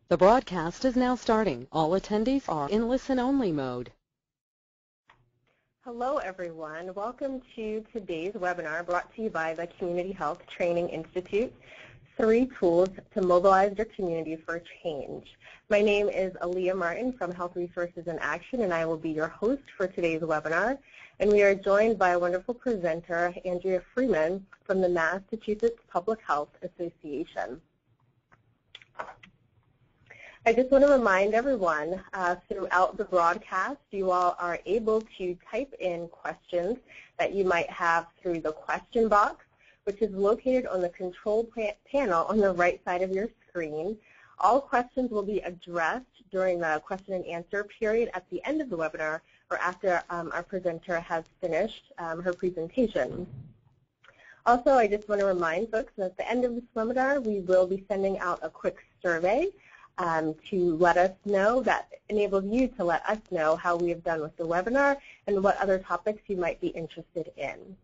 The broadcast is now starting. All attendees are in listen-only mode. Hello, everyone. Welcome to today's webinar brought to you by the Community Health Training Institute, 3 Tools to Mobilize Your Community for Change. My name is Aaliyah Martin from Health Resources in Action, and I will be your host for today's webinar. And we are joined by a wonderful presenter, Andrea Freeman, from the Massachusetts Public Health Association. I just want to remind everyone throughout the broadcast, you all are able to type in questions that you might have through the question box, which is located on the control panel on the right side of your screen. All questions will be addressed during the question and answer period at the end of the webinar or after our presenter has finished her presentation. Also, I just want to remind folks that at the end of this webinar, we will be sending out a quick survey to let us know, that enables you to let us know how we have done with the webinar and what other topics you might be interested in.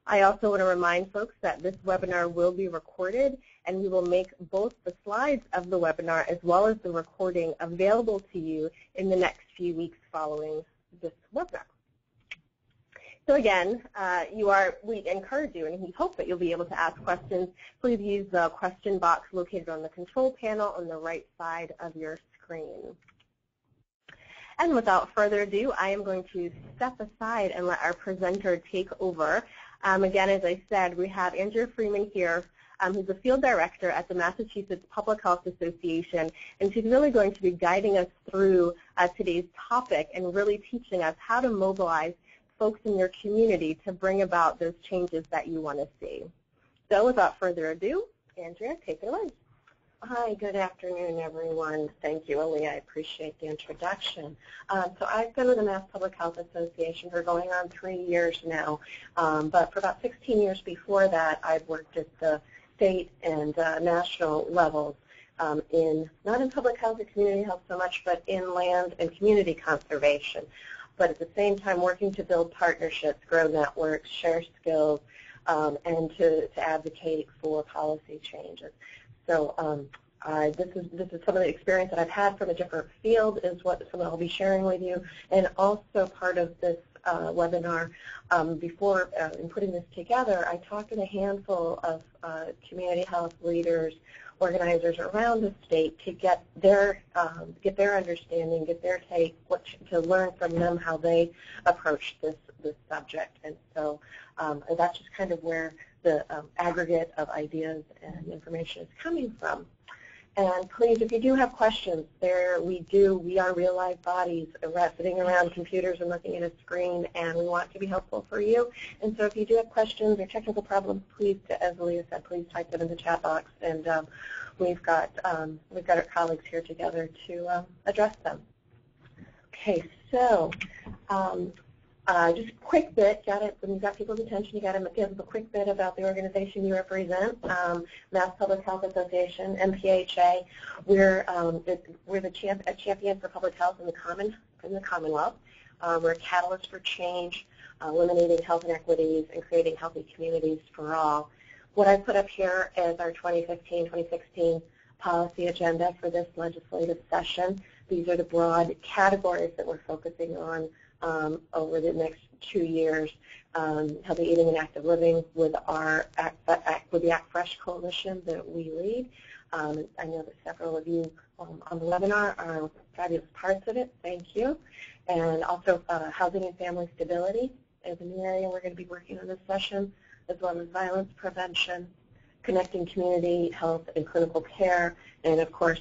I also want to remind folks that this webinar will be recorded, and we will make both the slides of the webinar as well as the recording available to you in the next few weeks following this webinar. So again, we encourage you, and we hope that you'll be able to ask questions. Please use the question box located on the control panel on the right side of your screen. And without further ado, I am going to step aside and let our presenter take over. Again, as I said, we have Andrea Freeman here, who's the field director at the Massachusetts Public Health Association, and she's really going to be guiding us through today's topic and really teaching us how to mobilize folks in your community to bring about those changes that you want to see. So without further ado, Andrea, take it away. Hi, good afternoon, everyone. Thank you, Aaliyah. I appreciate the introduction. So I've been with the Mass Public Health Association for going on 3 years now, but for about 16 years before that, I've worked at the state and national levels not in public health or community health so much, but in land and community conservation. But at the same time working to build partnerships, grow networks, share skills, and to advocate for policy changes. So this is some of the experience that I've had from a different field is what some I'll be sharing with you. And also part of this webinar, before in putting this together, I talked to a handful of community health leaders, organizers around the state to get their understanding, get their take, to learn from them how they approach this subject. And so that's just kind of where the aggregate of ideas and information is coming from. And please, if you do have questions, we are real live bodies sitting around computers and looking at a screen, and we want to be helpful for you. And so if you do have questions or technical problems, please, as Leah said, please type them in the chat box, and we've got our colleagues here together to address them. Okay, so just a quick bit, when you've got people's attention, you got to give them a quick bit about the organization you represent, Mass Public Health Association, MPHA. We're a champion for public health in the Commonwealth. We're a catalyst for change, eliminating health inequities and creating healthy communities for all. What I put up here is our 2015-2016 policy agenda for this legislative session. These are the broad categories that we're focusing on over the next 2 years. Healthy eating and active living with the Act Fresh coalition that we lead. I know that several of you on the webinar are fabulous parts of it. Thank you. And also housing and family stability is a new area we're going to be working on this session, as well as violence prevention, connecting community health and clinical care, and of course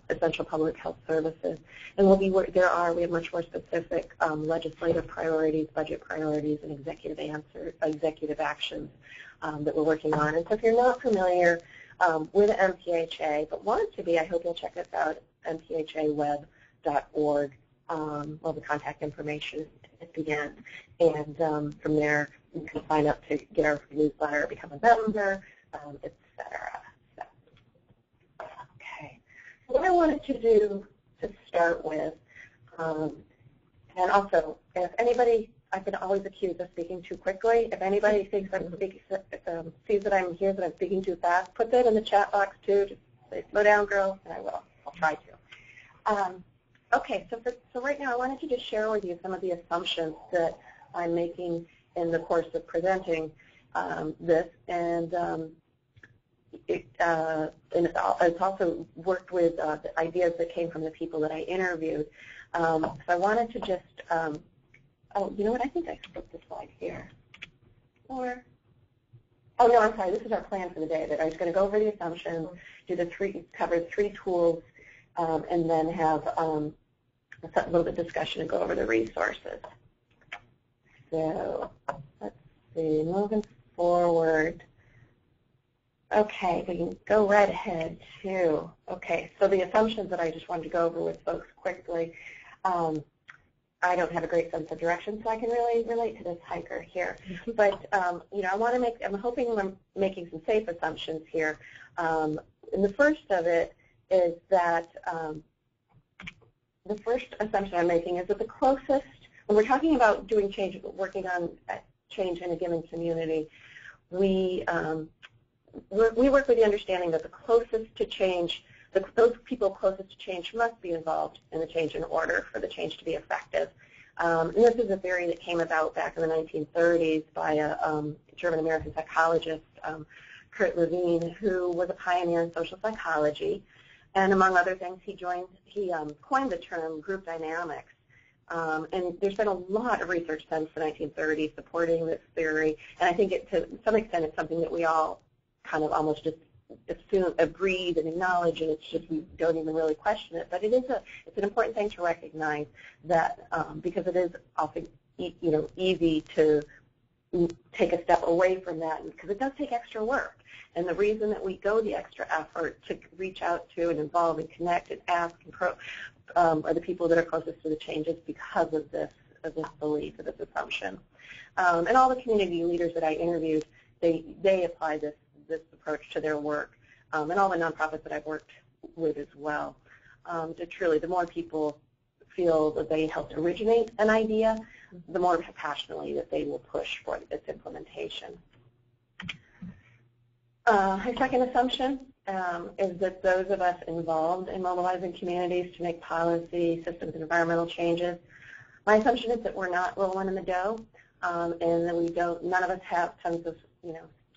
essential public health services. And we have much more specific legislative priorities, budget priorities, and executive actions that we're working on. And so if you're not familiar with MPHA but want to be, I hope you'll check us out at mphaweb.org. All the contact information at the end, and from there you can sign up to get our newsletter, become a member, etc. So, okay. What I wanted to do to start with, and also, if anybody, I've been always accused of speaking too quickly. If anybody thinks I'm sees that I'm here, that I'm speaking too fast, put that in the chat box too. Just say, slow down, girl, and I will. I'll try to. Okay, so right now I wanted to just share with you some of the assumptions that I'm making in the course of presenting this, and it's also worked with the ideas that came from the people that I interviewed. So I wanted to just, oh, you know what, I think I flipped the slide here. Or, oh no, I'm sorry, this is our plan for the day, that I was going to go over the assumptions, cover the 3 tools, and then have a little bit of discussion and go over the resources. So let's see, moving forward. Okay, we can go right ahead too. Okay, so the assumptions that I just wanted to go over with folks quickly. I don't have a great sense of direction, so I can really relate to this hiker here. But you know, I'm hoping I'm making some safe assumptions here. And the first of it is that the first assumption I'm making is that the closest, when we're talking about doing change, working on change in a given community, we work with the understanding that the closest to change, those people closest to change must be involved in the change in order for the change to be effective. And this is a theory that came about back in the 1930s by a German-American psychologist, Kurt Lewin, who was a pioneer in social psychology. And among other things, he coined the term group dynamics. And there's been a lot of research since the 1930s supporting this theory. And I think to some extent it's something that we all kind of almost just agreed and acknowledge, and it's just we don't even really question it. But it's an important thing to recognize that because it is often easy to take a step away from that, because it does take extra work. And the reason that we go the extra effort to reach out to and involve and connect and ask are the people that are closest to the change is because of this belief, of this assumption. And all the community leaders that I interviewed, they apply this approach to their work, and all the nonprofits that I've worked with as well. Truly, the more people feel that they helped originate an idea, the more passionately that they will push for its implementation. My second assumption is that those of us involved in mobilizing communities to make policy, systems, and environmental changes, my assumption is that we're not rolling in the dough, and that none of us have tons of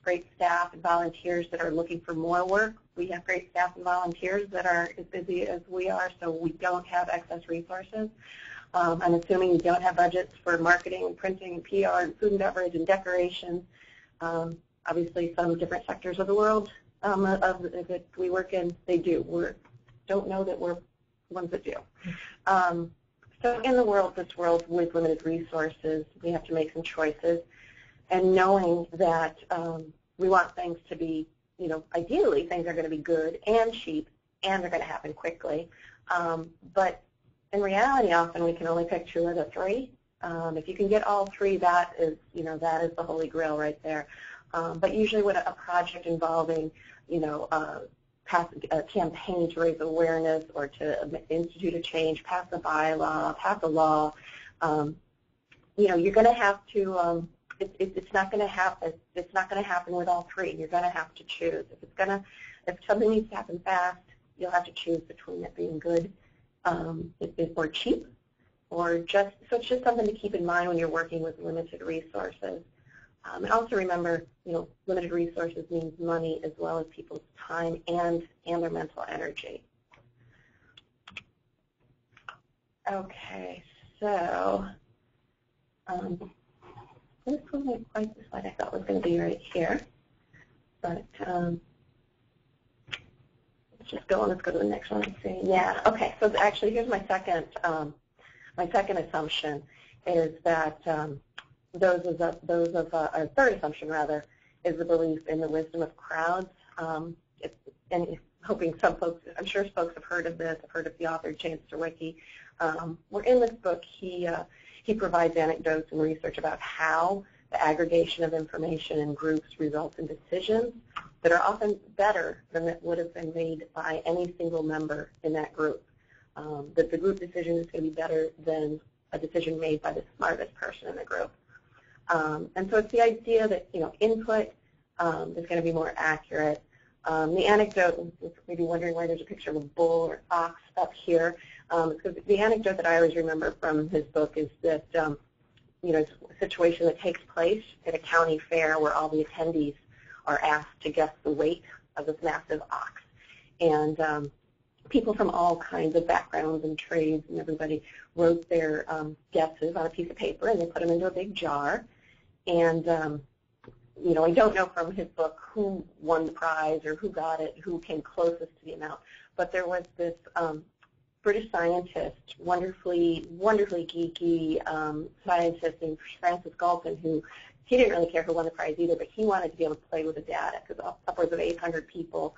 great staff and volunteers that are looking for more work. We have great staff and volunteers that are as busy as we are, so we don't have excess resources. I'm assuming we don't have budgets for marketing and printing and PR and food and beverage and decorations. Obviously, some different sectors of the world that we work in, they do. We don't know that we're ones that do. So in this world with limited resources, we have to make some choices. And knowing that we want things to be, ideally things are going to be good and cheap and they're going to happen quickly. But in reality, often we can only pick 2 of the 3. If you can get all 3, that is the holy grail right there. But usually with a project involving, a campaign to raise awareness or to institute a change, pass a bylaw, pass a law, you're going to have to. It's not going to happen. It's not going to happen with all 3. You're going to have to choose. If something needs to happen fast, you'll have to choose between it being good, or cheap, or so it's just something to keep in mind when you're working with limited resources. And also remember, limited resources means money as well as people's time and their mental energy. Okay, so. This wasn't quite the slide I thought was going to be right here, but let's just go on. Let's go to the next one and see. Yeah. Okay. So actually, here's my second assumption is that our third assumption rather is the belief in the wisdom of crowds. And hoping some folks, I'm sure folks have heard of this. I've heard of the author James Surowiecki. We're in this book. He provides anecdotes and research about how the aggregation of information in groups results in decisions that are often better than that would have been made by any single member in that group. That the group decision is going to be better than a decision made by the smartest person in the group. And so it's the idea that input is going to be more accurate, The anecdote, you're maybe wondering why there's a picture of a bull or ox up here. The anecdote that I always remember from his book is that it's a situation that takes place at a county fair where all the attendees are asked to guess the weight of this massive ox. And people from all kinds of backgrounds and trades and everybody wrote their guesses on a piece of paper, and they put them into a big jar. And I don't know from his book who won the prize or who got it, who came closest to the amount, but there was this British scientist, wonderfully geeky scientist named Francis Galton, who he didn't really care who won the prize either, but he wanted to be able to play with the data because upwards of 800 people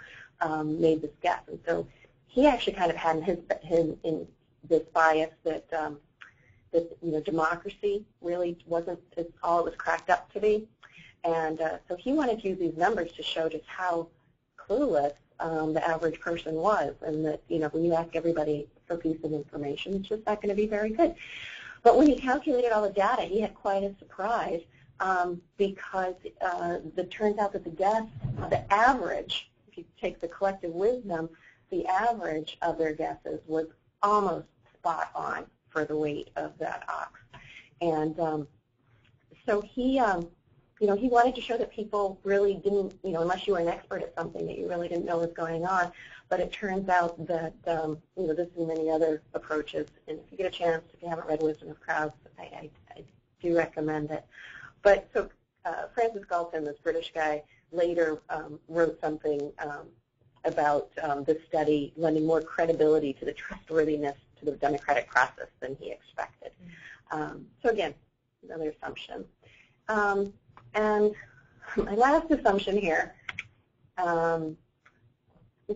made this guess. And so he actually kind of had in this bias that democracy really wasn't all it was cracked up to be. And so he wanted to use these numbers to show just how clueless the average person was, and that when you ask everybody for a piece of information, it's just not going to be very good. But when he calculated all the data, he had quite a surprise because it turns out that the average, if you take the collective wisdom, the average of their guesses was almost spot on for the weight of that ox. And so he wanted to show that people really didn't, unless you were an expert at something, that you really didn't know what was going on. But it turns out that, this and many other approaches, and if you get a chance, if you haven't read Wisdom of Crowds, I do recommend it. But so Francis Galton, this British guy, later wrote something about this study lending more credibility to the trustworthiness to the democratic process than he expected. So again, another assumption. And my last assumption here, I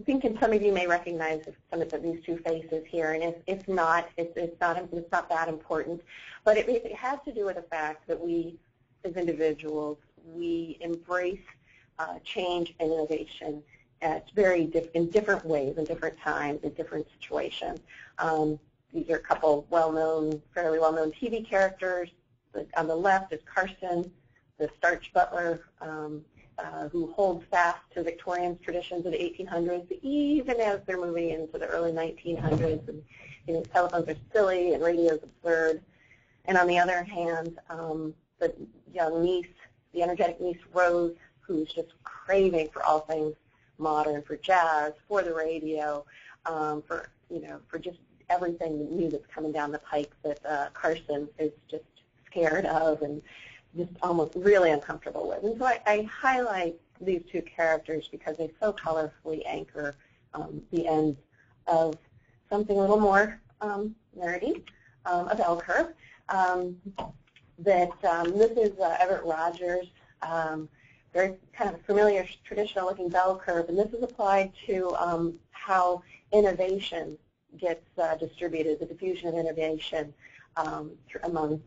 think some of you may recognize some of these two faces here, and if not, it's not that important. But it has to do with the fact that we, as individuals, we embrace change and innovation in different ways, in different times, in different situations. These are a couple fairly well-known TV characters. On the left is Carson, the starch butler who holds fast to Victorian traditions of the 1800s, even as they're moving into the early 1900s, and telephones are silly and radio's absurd. And on the other hand, the young niece, the energetic niece Rose, who's just craving for all things modern, for jazz, for the radio, for just everything new that's coming down the pike that Carson is just scared of and just almost really uncomfortable with. And so I highlight these two characters because they so colorfully anchor the ends of something a little more nerdy, a bell curve. This is Everett Rogers, very kind of familiar, traditional-looking bell curve, and this is applied to how innovation gets distributed, the diffusion of innovation among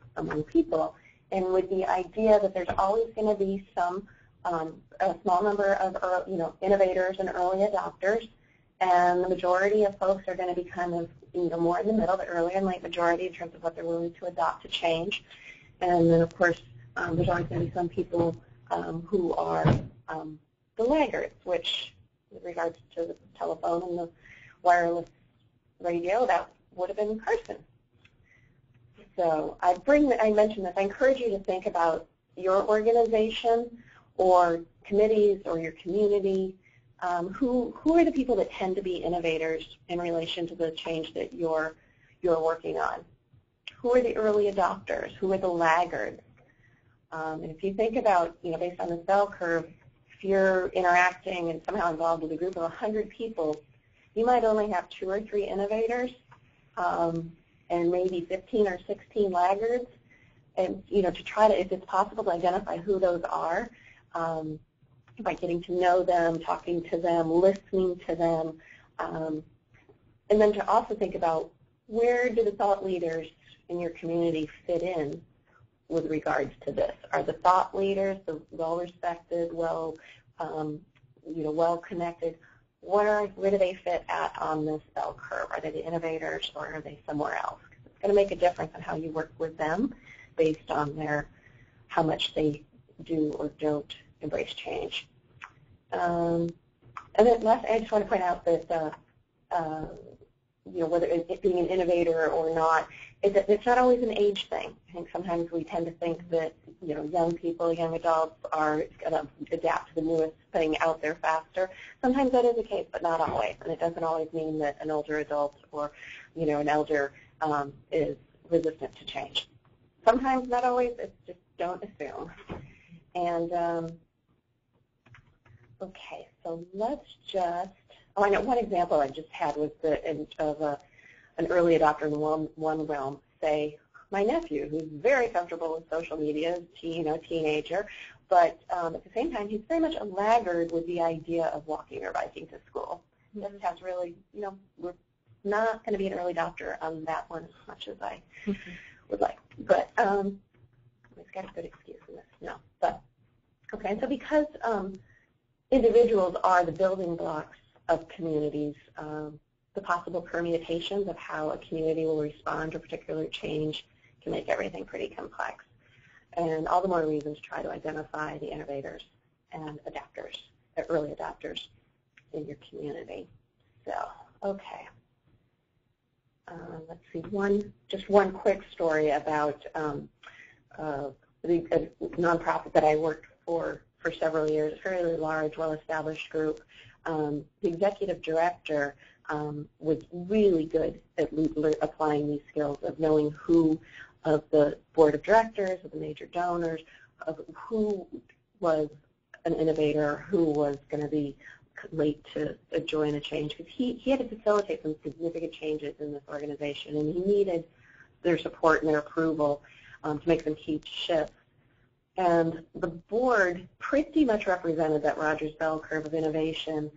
people. And with the idea that there's always going to be a small number of innovators and early adopters, and the majority of folks are going to be kind of more in the middle, the early and late majority in terms of what they're willing to adopt to change. And then, of course, there's always going to be some people who are the laggards, which, with regards to the telephone and the wireless radio, that would have been Carson. So I mentioned this. I encourage you to think about your organization or committees or your community. Who are the people that tend to be innovators in relation to the change that you're working on? Who are the early adopters? Who are the laggards? And if you think about, based on this bell curve, if you're interacting and somehow involved with a group of 100 people, you might only have 2 or 3 innovators and maybe 15 or 16 laggards. And, to try to, if it's possible, to identify who those are by getting to know them, talking to them, listening to them, and then to also think about where do the thought leaders in your community fit in with regards to this? Are the thought leaders, the well-respected, well-connected, where do they fit at on this bell curve? Are they the innovators or are they somewhere else? It's going to make a difference on how you work with them based on how much they do or don't embrace change. And And then last, I just want to point out that whether it being an innovator or not, it's not always an age thing. I think sometimes we tend to think that young people, young adults are going to adapt to the newest thing out there faster. Sometimes that is the case, but not always. And it doesn't always mean that an older adult or an elder is resistant to change. Sometimes, not always. It's just don't assume. And okay, so let's just. Oh, I know one example I just had was of an early adopter in one realm. Say, my nephew, who's very comfortable with social media, teenager, but at the same time, he's very much a laggard with the idea of walking or biking to school. This has really, we're not going to be an early adopter on that one as much as I would like. But he's got a good excuse in this. No, but okay. And so because individuals are the building blocks of communities, the possible permutations of how a community will respond to a particular change can make everything pretty complex. And all the more reason to try to identify the innovators and adapters, early adopters in your community. So, okay. Let's see, just one quick story about a nonprofit that I worked for several years, a fairly large, well-established group. The executive director was really good at applying these skills of knowing who of the board of directors, of the major donors, of who was an innovator, who was going to be late to join a change. Because he had to facilitate some significant changes in this organization, and he needed their support and their approval to make some key shifts. And the board pretty much represented that Rogers bell curve of innovation.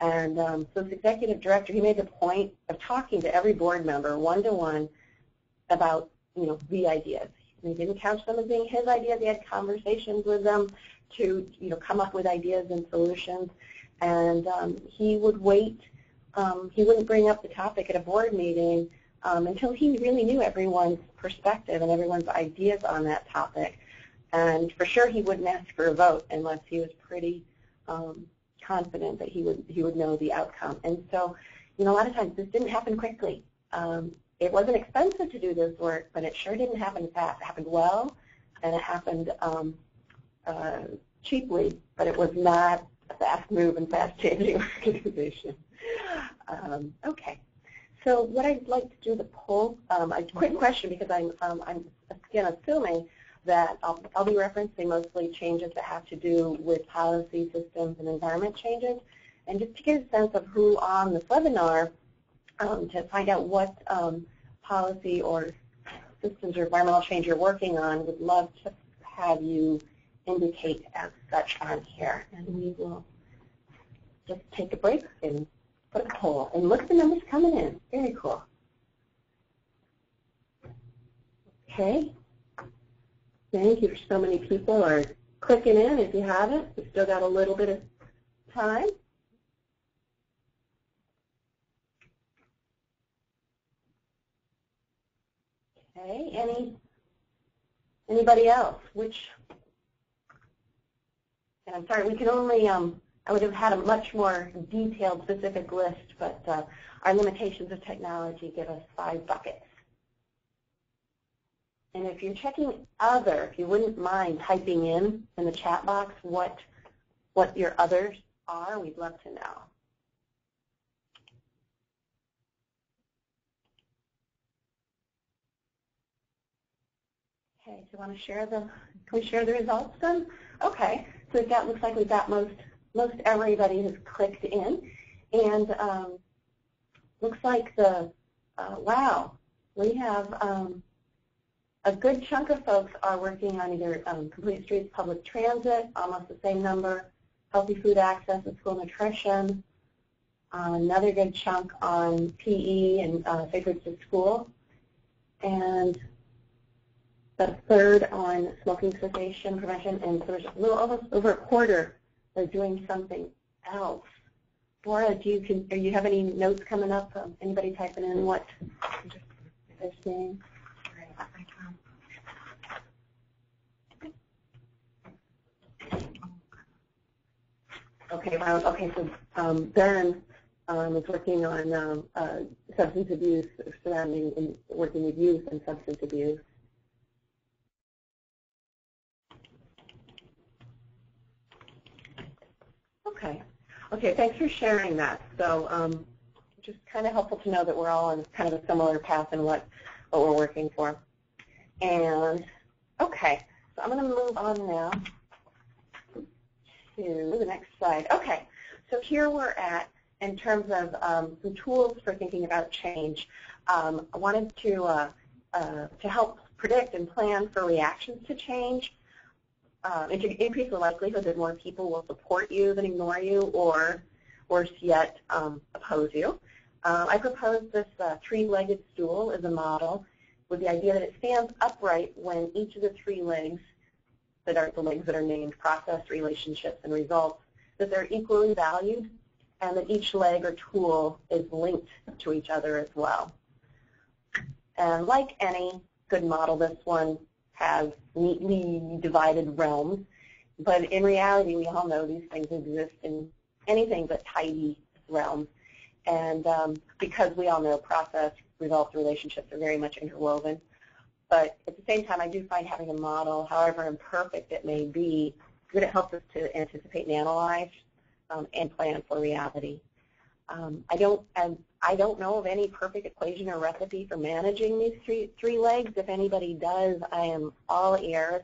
And so this executive director, he made the point of talking to every board member one-to-one about, the ideas. And he didn't count them as being his ideas. He had conversations with them to, come up with ideas and solutions. And he would wait. He wouldn't bring up the topic at a board meeting until he really knew everyone's perspective and everyone's ideas on that topic. And for sure, he wouldn't ask for a vote unless he was pretty confident that he would know the outcome. And so, a lot of times this didn't happen quickly. It wasn't expensive to do this work, but it sure didn't happen fast. It happened well, and it happened cheaply, but it was not a fast move and fast-changing organization. Okay. So what I'd like to do the poll, a quick question because I'm again assuming that I'll be referencing mostly changes that have to do with policy, systems, and environment changes. And just to get a sense of who on this webinar, to find out what policy or systems or environmental change you're working on, would love to have you indicate as such on here. And we will just take a break and put a poll. And look at the numbers coming in. Very cool. Okay. Thank you. So many people are clicking in. If you haven't, we've still got a little bit of time. Okay. Anybody else? And I'm sorry, we can only, I would have had a much more detailed, specific list, but our limitations of technology give us 5 buckets. And if you're checking other, if you wouldn't mind typing in the chat box what your others are, we'd love to know. Okay, do you want to share can we share the results then? Okay, so looks like we've got most everybody has clicked in, and looks like wow, we have a good chunk of folks are working on either complete streets, public transit, almost the same number, healthy food access and school nutrition, another good chunk on PE and safe routes to school, and a third on smoking cessation prevention, and so there's almost over a quarter that are doing something else. Laura, do you have any notes coming up? Anybody typing in what they're seeing? Okay, wow. Okay, so Ben is working on substance abuse surrounding and working with youth and substance abuse. Okay. Okay, thanks for sharing that. So just kind of helpful to know that we're all on kind of a similar path in what we're working for. And, okay, so I'm going to move on now to the next slide. Okay, so here we're at in terms of some tools for thinking about change. I wanted to help predict and plan for reactions to change. And to increase the likelihood that more people will support you than ignore you, or worse yet, oppose you. I proposed this three-legged stool as a model with the idea that it stands upright when each of the three legs, that are the legs that are named process, relationships, and results, that they're equally valued, and that each leg or tool is linked to each other as well. And like any good model, this one has neatly divided realms, but in reality, we all know these things exist in anything but tidy realms. And because we all know process, results, relationships are very much interwoven. But at the same time, I do find having a model, however imperfect it may be, that it helps us to anticipate and analyze and plan for reality. I don't know of any perfect equation or recipe for managing these three legs. If anybody does, I am all ears.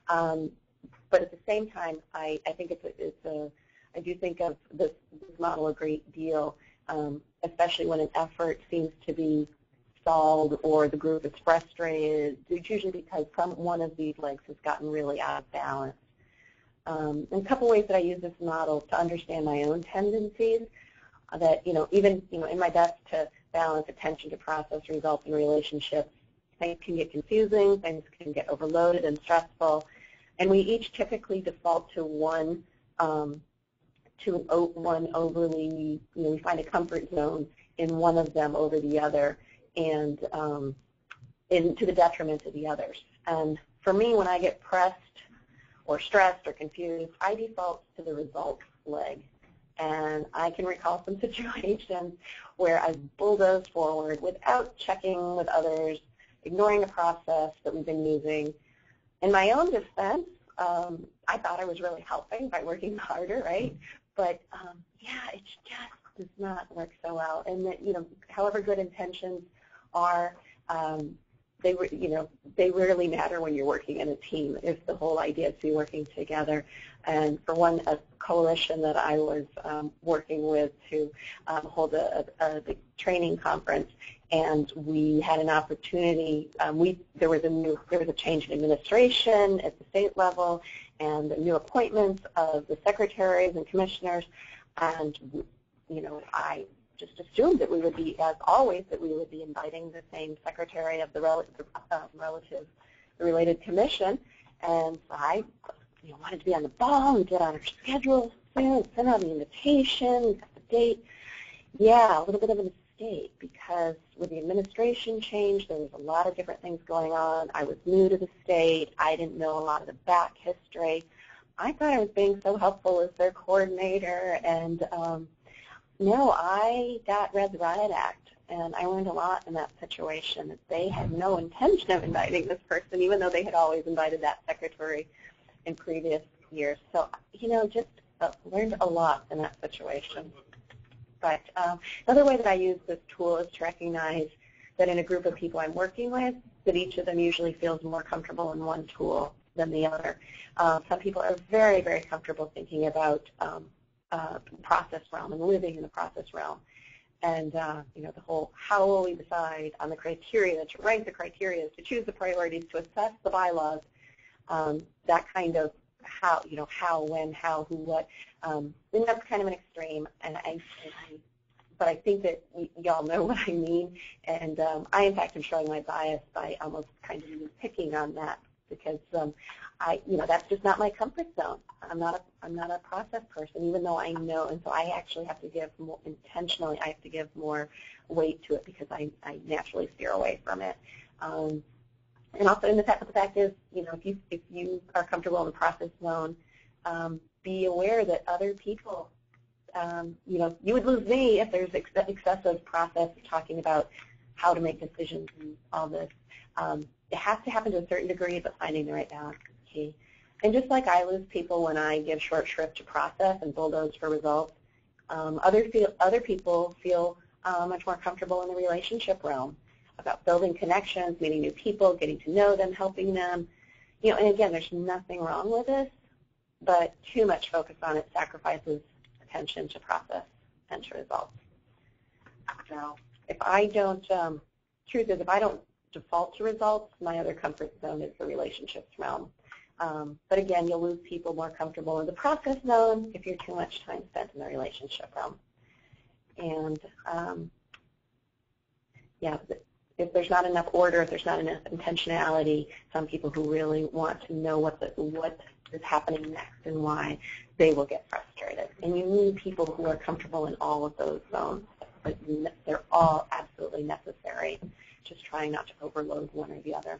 But at the same time, I think I do think of this model a great deal, especially when an effort seems to be stalled or the group is frustrated. It's usually because one of these legs has gotten really out of balance. And a couple ways that I use this model to understand my own tendencies. That, even, in my best to balance attention to process, results, and relationships, things can get confusing, things can get overloaded and stressful, and we each typically default to one overly, we find a comfort zone in one of them over the other, and to the detriment of the others. And for me, when I get pressed or stressed or confused, I default to the results leg. And I can recall some situations where I've bulldozed forward without checking with others, ignoring the process that we've been using. In my own defense, I thought I was really helping by working harder, right? But yeah, it just does not work so well. And that, however good intentions are, they rarely matter when you're working in a team. If the whole idea is to be working together. And for one, a coalition that I was working with to hold a big training conference, and we had an opportunity. There was a change in administration at the state level, and the new appointments of the secretaries and commissioners, and I just assumed that we would be, as always, that we would be inviting the same secretary of the related commission, and so I wanted to be on the ball and get on our schedule soon, send out the invitation, got the date. Yeah, a little bit of a mistake, because with the administration change, there was a lot of different things going on. I was new to the state. I didn't know a lot of the back history. I thought I was being so helpful as their coordinator, and no, I read the riot act, and I learned a lot in that situation, that they had no intention of inviting this person, even though they had always invited that secretary in previous years. So, just learned a lot in that situation. But another way that I use this tool is to recognize that in a group of people I'm working with, that each of them usually feels more comfortable in one tool than the other. Some people are very, very comfortable thinking about process realm and living in the process realm. And, the whole how will we decide on the criteria, to rank the criteria, to choose the priorities, to assess the bylaws, that kind of how, how, when, how, who, what. And that's kind of an extreme, but I think that y'all know what I mean. And I, in fact, am showing my bias by almost kind of even picking on that, because that's just not my comfort zone. I'm not a process person, even though I know, and so I actually have to give more intentionally. I have to give more weight to it, because I naturally steer away from it. And also, the fact is, if you are comfortable in the process zone, be aware that other people, you would lose me if there's excessive process talking about how to make decisions and all this. It has to happen to a certain degree, but finding the right balance is key. And just like I lose people when I give short shrift to process and bulldoze for results, other people feel much more comfortable in the relationship realm about building connections, meeting new people, getting to know them, helping them. And again, there's nothing wrong with this, but too much focus on it sacrifices attention to process and to results. Now, if I don't, truth is, if I don't default to results, my other comfort zone is the relationships realm. But again, you'll lose people more comfortable in the process zone if you're too much time spent in the relationship realm. And yeah, if there's not enough order, if there's not enough intentionality, some people who really want to know what is happening next and why, they will get frustrated. And you need people who are comfortable in all of those zones. But they're all absolutely necessary. Just trying not to overload one or the other.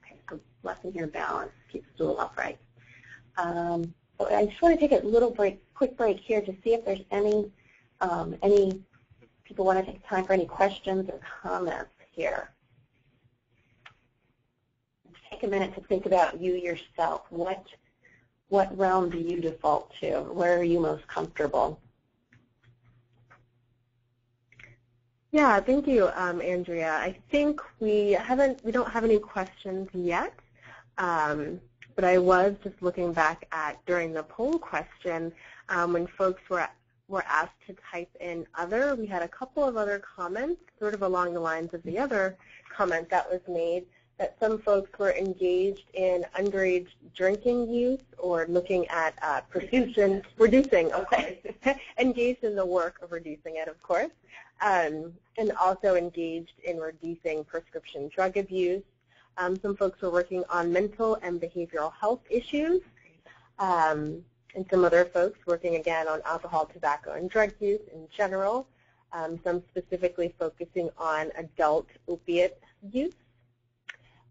Okay, so lesson here, balance. Keep the stool upright. So I just want to take a little quick break here to see if there's any people want to take time for any questions or comments here. Take a minute to think about you yourself. What realm do you default to? Where are you most comfortable? Yeah, thank you, Andrea. I think we don't have any questions yet, but I was just looking back at during the poll question when folks were asked to type in other. We had a couple of other comments, sort of along the lines of the other comment that was made, that some folks were engaged in underage drinking use or looking at reducing, of course, engaged in the work of reducing it, of course, and also engaged in reducing prescription drug abuse. Some folks were working on mental and behavioral health issues, and some other folks working again on alcohol, tobacco, and drug use in general, some specifically focusing on adult opiate use.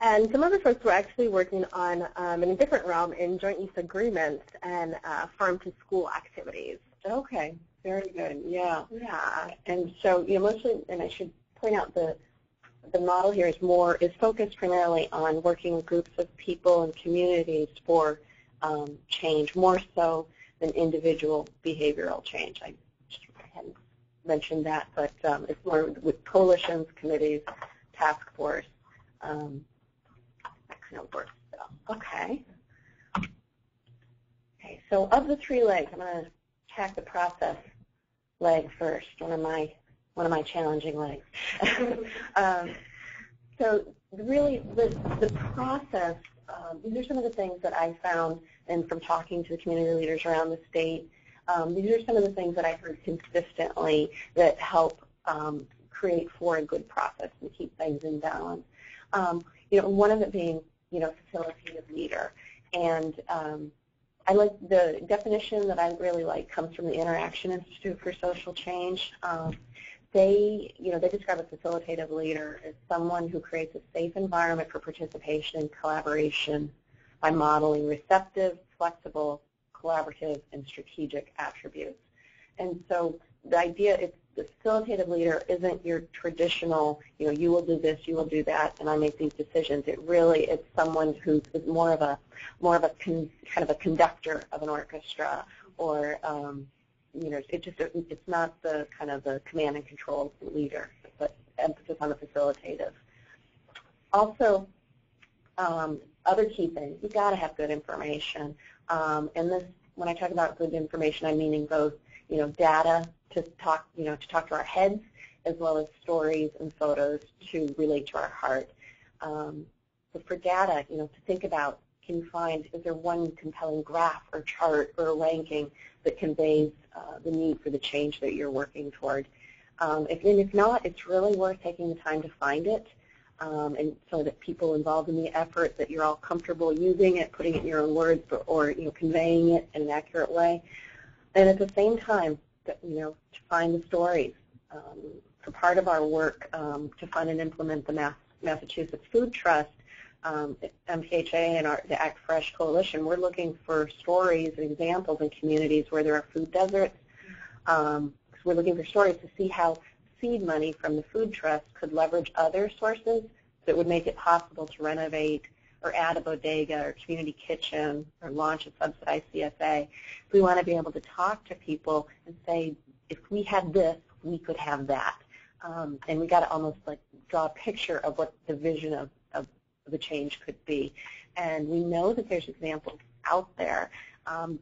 And some other folks were actually working on, in a different realm, in joint use agreements and farm-to-school activities. Okay, very good. Yeah. Yeah. And so, mostly, and I should point out the model here is focused primarily on working with groups of people and communities for change, more so than individual behavioral change. I hadn't mentioned that, but it's more with coalitions, committees, task force. Okay. Okay, so of the three legs, I'm going to attack the process leg first, one of my challenging legs. So really the process, these are some of the things that I found, and from talking to the community leaders around the state, these are some of the things that I heard consistently that help create for a good process and keep things in balance. One of it being, facilitative leader. And I like the definition that I really like comes from the Interaction Institute for Social Change. They describe a facilitative leader as someone who creates a safe environment for participation and collaboration by modeling receptive, flexible, collaborative, and strategic attributes. And so the idea is the facilitative leader isn't your traditional, you will do this, you will do that, and I make these decisions. It's someone who is more of a kind of a conductor of an orchestra, or it's not the kind of the command and control leader, but emphasis on the facilitative. Also, other key things, you've got to have good information. And this, when I talk about good information, I'm meaning both, data to talk to our heads, as well as stories and photos to relate to our heart. But for data, to think about, is there one compelling graph or chart or ranking that conveys the need for the change that you're working toward? If not, it's really worth taking the time to find it, and so that people involved in the effort, that you're all comfortable using it, putting it in your own words, or conveying it in an accurate way. And at the same time, to find the stories. For part of our work to fund and implement the Massachusetts Food Trust, MPHA and the Act Fresh Coalition, we're looking for stories and examples in communities where there are food deserts. We're looking for stories to see how seed money from the food trust could leverage other sources that would make it possible to renovate or add a bodega or community kitchen or launch a subsidized CSA. We want to be able to talk to people and say, if we had this, we could have that. And we got to almost like draw a picture of what the vision of the change could be. And we know that there's examples out there.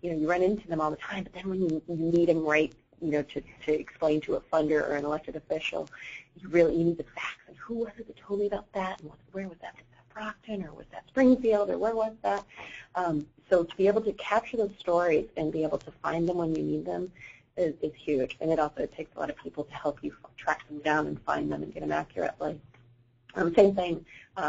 You run into them all the time, but then when you need them right, to explain to a funder or an elected official, you need the facts. And who was it that told me about that? And where was that? Was that Brockton or was that Springfield or where was that? So to be able to capture those stories and be able to find them when you need them is huge. And it takes a lot of people to help you track them down and find them and get them accurately. Same thing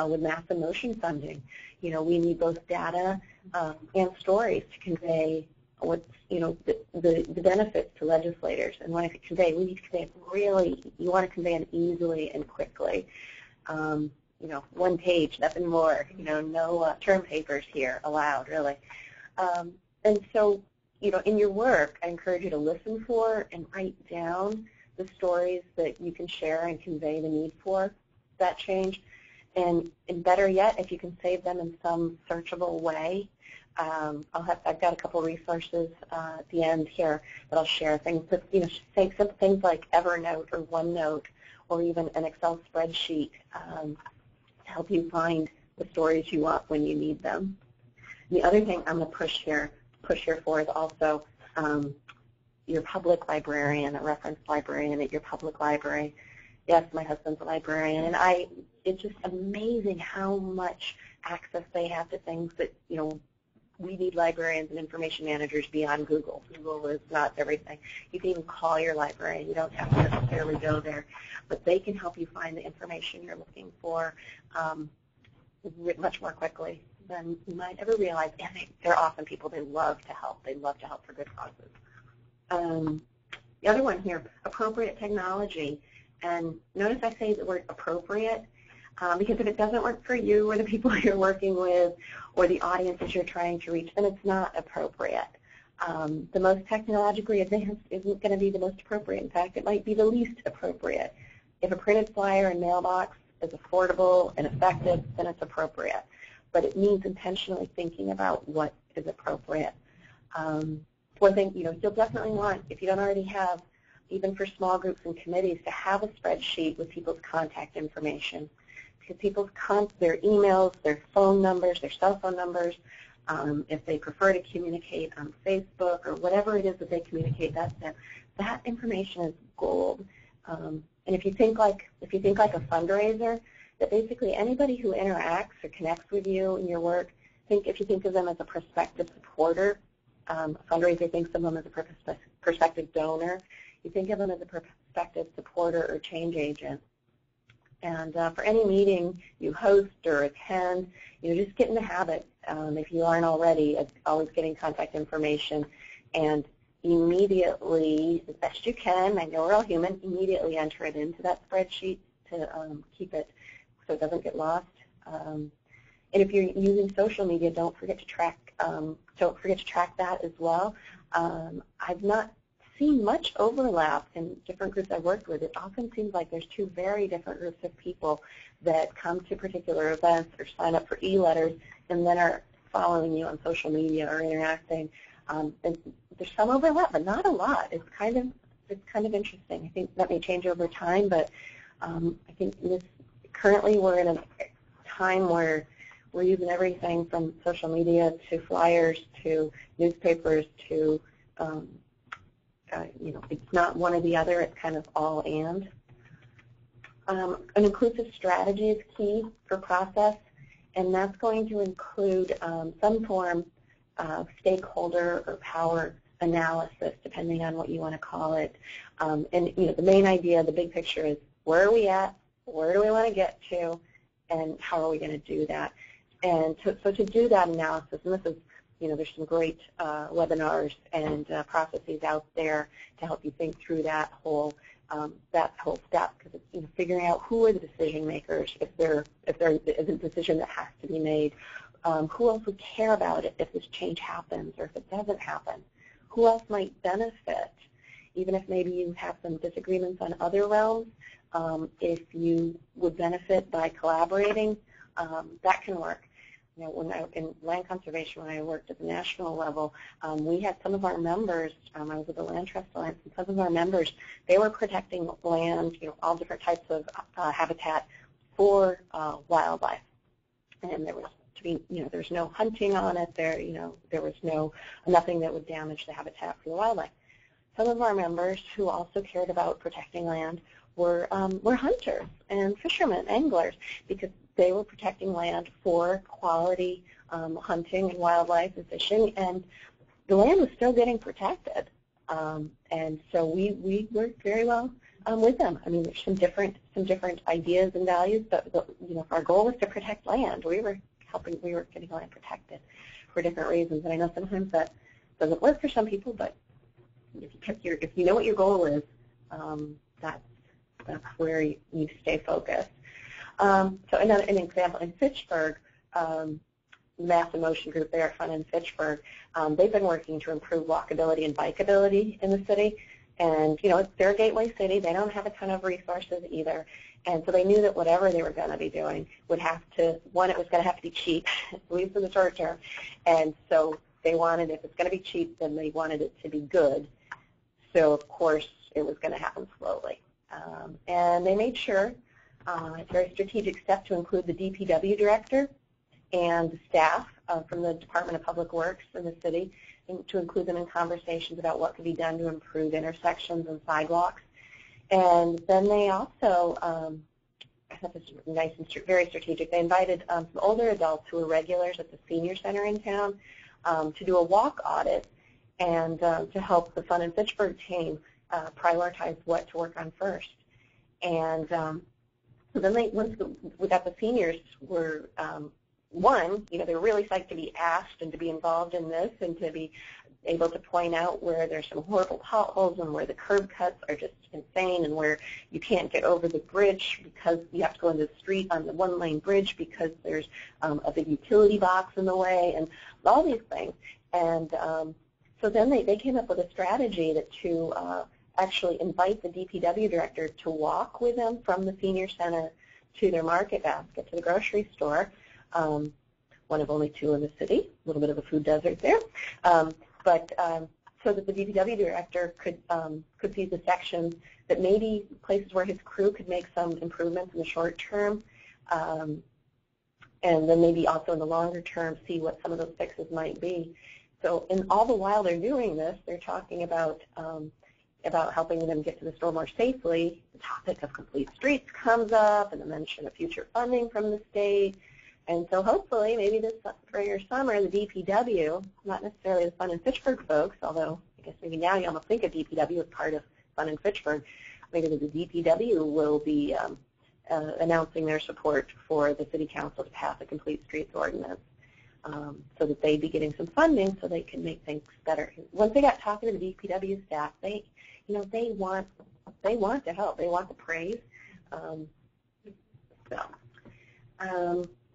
with mass and motion funding. We need both data and stories to convey what's, the benefits to legislators. And when I say convey, we need to convey it really, you want to convey it easily and quickly. One page, nothing more, no term papers here allowed, really. And so, in your work, I encourage you to listen for and write down the stories that you can share and convey the need for that change. And better yet, if you can save them in some searchable way, I've got a couple resources at the end here that I'll share. Things that, say simple things like Evernote or OneNote or even an Excel spreadsheet to help you find the stories you want when you need them. The other thing I'm going to push here for is also your public librarian, a reference librarian at your public library. Yes, my husband's a librarian, and it's just amazing how much access they have to things that, we need librarians and information managers beyond Google. Google is not everything. You can even call your librarian. You don't have to necessarily go there, but they can help you find the information you're looking for much more quickly than you might ever realize. And they're often people they love to help. They love to help for good causes. The other one here, appropriate technology. And notice I say the word appropriate because if it doesn't work for you or the people you're working with or the audiences you're trying to reach, then it's not appropriate. The most technologically advanced isn't going to be the most appropriate. In fact, it might be the least appropriate. If a printed flyer and mailbox is affordable and effective, then it's appropriate. But it means intentionally thinking about what is appropriate. One thing, you'll definitely want, if you don't already have, even for small groups and committees, to have a spreadsheet with people's contact information. Because people's their emails, their phone numbers, their cell phone numbers, if they prefer to communicate on Facebook or whatever it is that they communicate, that information is gold. And if you think like a fundraiser, that basically anybody who interacts or connects with you in your work, if you think of them as a prospective supporter, a fundraiser thinks of them as a prospective donor. You think of them as a prospective supporter or change agent. And for any meeting you host or attend, just get in the habit, if you aren't already, of always getting contact information and immediately, as best you can, I know we're all human, immediately enter it into that spreadsheet to keep it so it doesn't get lost. And if you're using social media, don't forget to track that as well. I've not seen much overlap in different groups I've worked with. It often seems like there's two very different groups of people that come to particular events or sign up for e-letters and then are following you on social media or interacting. And there's some overlap, but not a lot. It's kind of interesting. I think that may change over time, but I think currently we're in a time where we're using everything from social media to flyers to newspapers to it's not one or the other, it's kind of all and. An inclusive strategy is key for process, and that's going to include some form of stakeholder or power analysis, depending on what you want to call it. And the main idea, the big picture is where are we at, where do we want to get to, and how are we going to do that? And so to do that analysis, and this is there's some great webinars and processes out there to help you think through that whole that whole step, because it's figuring out who are the decision makers if there is a decision that has to be made. Who else would care about it if this change happens or if it doesn't happen? Who else might benefit, even if maybe you have some disagreements on other realms? If you would benefit by collaborating, that can work. In land conservation, when I worked at the national level, we had some of our members, I was with the Land Trust Alliance, and some of our members, they were protecting land, all different types of habitat for wildlife. And there was there's no hunting on it. There was nothing that would damage the habitat for the wildlife. Some of our members who also cared about protecting land were hunters and fishermen, anglers, because they were protecting land for quality hunting and wildlife and fishing, and the land was still getting protected. And so we worked very well with them. I mean, there's some different ideas and values, but our goal was to protect land. We were getting land protected for different reasons, and I know sometimes that doesn't work for some people, but if you know what your goal is, that's where you need to stay focused. So an example in Fitchburg, Mass and Motion Group there at Fun in Fitchburg, they've been working to improve walkability and bikeability in the city. And, they're a gateway city. They don't have a ton of resources either. And so they knew that whatever they were going to be doing would have to, one, it was going to have to be cheap, at least in the short term. And so they wanted, if it's going to be cheap, then they wanted it to be good. So, of course, it was going to happen slowly. And they made sure, it's a very strategic step, to include the DPW director and the staff from the Department of Public Works in the city, and to include them in conversations about what could be done to improve intersections and sidewalks. And then they also, I thought this was nice and very strategic, they invited some older adults who were regulars at the senior center in town to do a walk audit and to help the Fun in Fitchburg team prioritize what to work on first. And so then once we got the seniors were, they were really psyched to be asked and to be involved in this and to be able to point out where there's some horrible potholes and where the curb cuts are just insane and where you can't get over the bridge because you have to go into the street on the one-lane bridge because there's a big utility box in the way and all these things. And so then they came up with a strategy to actually invite the DPW director to walk with them from the senior center to their market basket, to the grocery store, one of only two in the city, a little bit of a food desert there, but so that the DPW director could see the sections that maybe places where his crew could make some improvements in the short term, and then maybe also in the longer term see what some of those fixes might be. So all the while they're doing this, they're talking about helping them get to the store more safely. The topic of complete streets comes up and the mention of future funding from the state. And so hopefully maybe this spring or summer, the DPW, not necessarily the Fun in Fitchburg folks, although I guess maybe now you almost think of DPW as part of Fun in Fitchburg, maybe the DPW will be announcing their support for the City Council to pass a complete streets ordinance so that they'd be getting some funding so they can make things better. Once they got talking to the DPW staff, they want to help. They want the praise.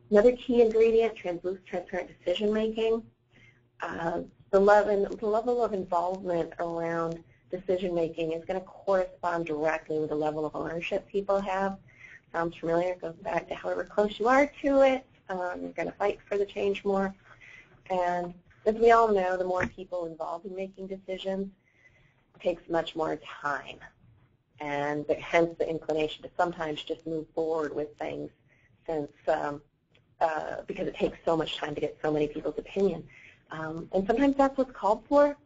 Another key ingredient, transparent decision making. The level of involvement around decision making is going to correspond directly with the level of ownership people have. Sounds familiar? It goes back to however close you are to it, you're going to fight for the change more. And as we all know, the more people involved in making decisions, it takes much more time. And hence the inclination to sometimes just move forward with things since because it takes so much time to get so many people's opinion. And sometimes that's what's called for,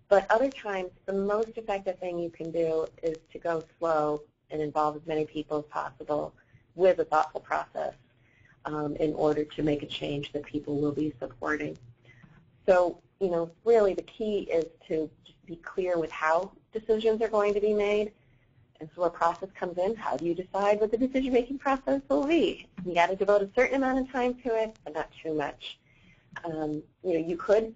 but other times the most effective thing you can do is to go slow and involve as many people as possible with a thoughtful process in order to make a change that people will be supporting. So, really the key is to just be clear with how decisions are going to be made. And so where process comes in, how do you decide what the decision-making process will be? You got to devote a certain amount of time to it, but not too much. You could,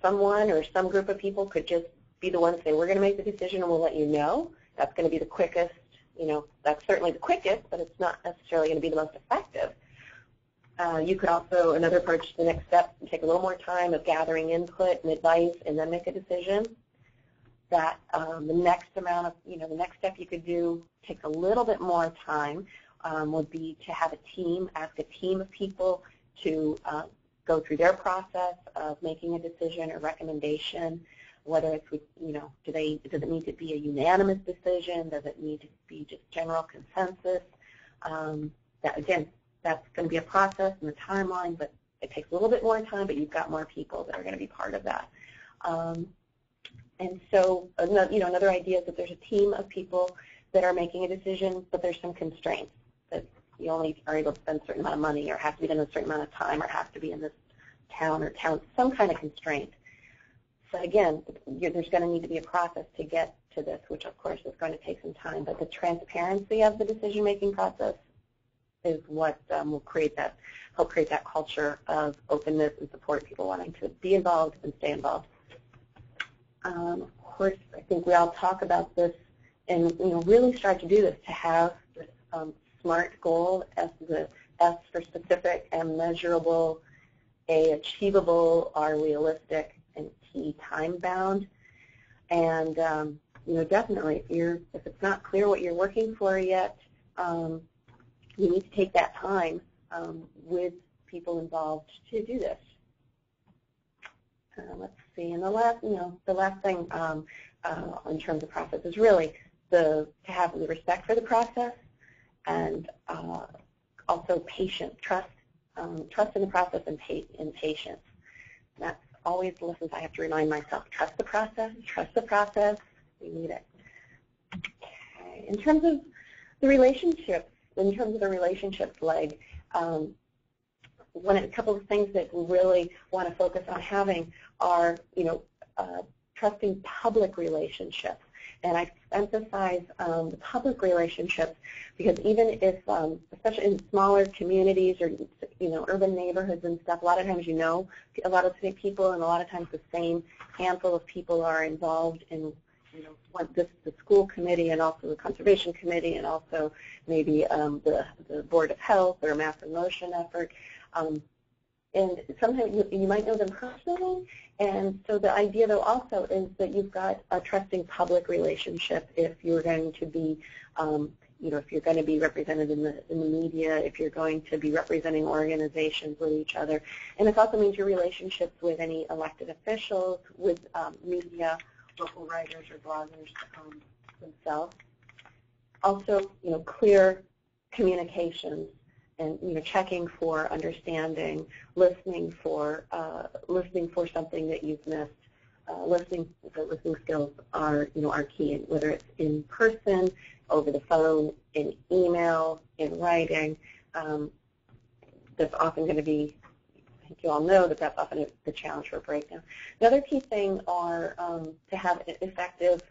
someone or some group of people could just be the ones say, we're going to make the decision and we'll let you know. That's going to be the quickest, that's certainly the quickest, but it's not necessarily going to be the most effective. You could also, another approach to the next step, take a little more time of gathering input and advice and then make a decision. That the next step you could do, take a little bit more time, would be to have a team, ask a team of people to go through their process of making a decision or recommendation, whether it's, does it need to be a unanimous decision? Does it need to be just general consensus? Again, that's going to be a process and a timeline, but it takes a little bit more time, but you've got more people that are going to be part of that. And so, another idea is that there's a team of people that are making a decision, but there's some constraints that you only are able to spend a certain amount of money, or have to be done in a certain amount of time, or have to be in this town, some kind of constraint. So again, there's going to need to be a process to get to this, which of course is going to take some time. But the transparency of the decision-making process is what will help create that culture of openness and support, people wanting to be involved and stay involved. Of course, I think we all talk about this and really strive to do this, to have this SMART goal, S for specific, M measurable, A achievable, R realistic, and T time bound. And definitely, if it's not clear what you're working for yet, you need to take that time with people involved to do this. Let's see, and the last thing in terms of process is really to have the respect for the process, and also trust in the process, and patience. That's always the lessons I have to remind myself. Trust the process, we need it. Okay. In terms of the relationships leg, a couple of things that we really want to focus on having are, trusting public relationships. And I emphasize the public relationships because even if, especially in smaller communities or, urban neighborhoods and stuff, a lot of times a lot of people, and a lot of times the same handful of people are involved in, the school committee, and also the conservation committee, and also maybe the Board of Health or a mass promotion effort. And sometimes you might know them personally, and so the idea, though, also is that you've got a trusting public relationship if you're going to be, if you're going to be represented in the media, if you're going to be representing organizations with each other. And this also means your relationships with any elected officials, with media, local writers or bloggers themselves. Also, clear communications, and checking for understanding, listening for something that you've missed. Listening skills are key, whether it's in person, over the phone, in email, in writing. That's often going to be, I think you all know that's often the challenge for a breakdown. Another key thing are to have an effective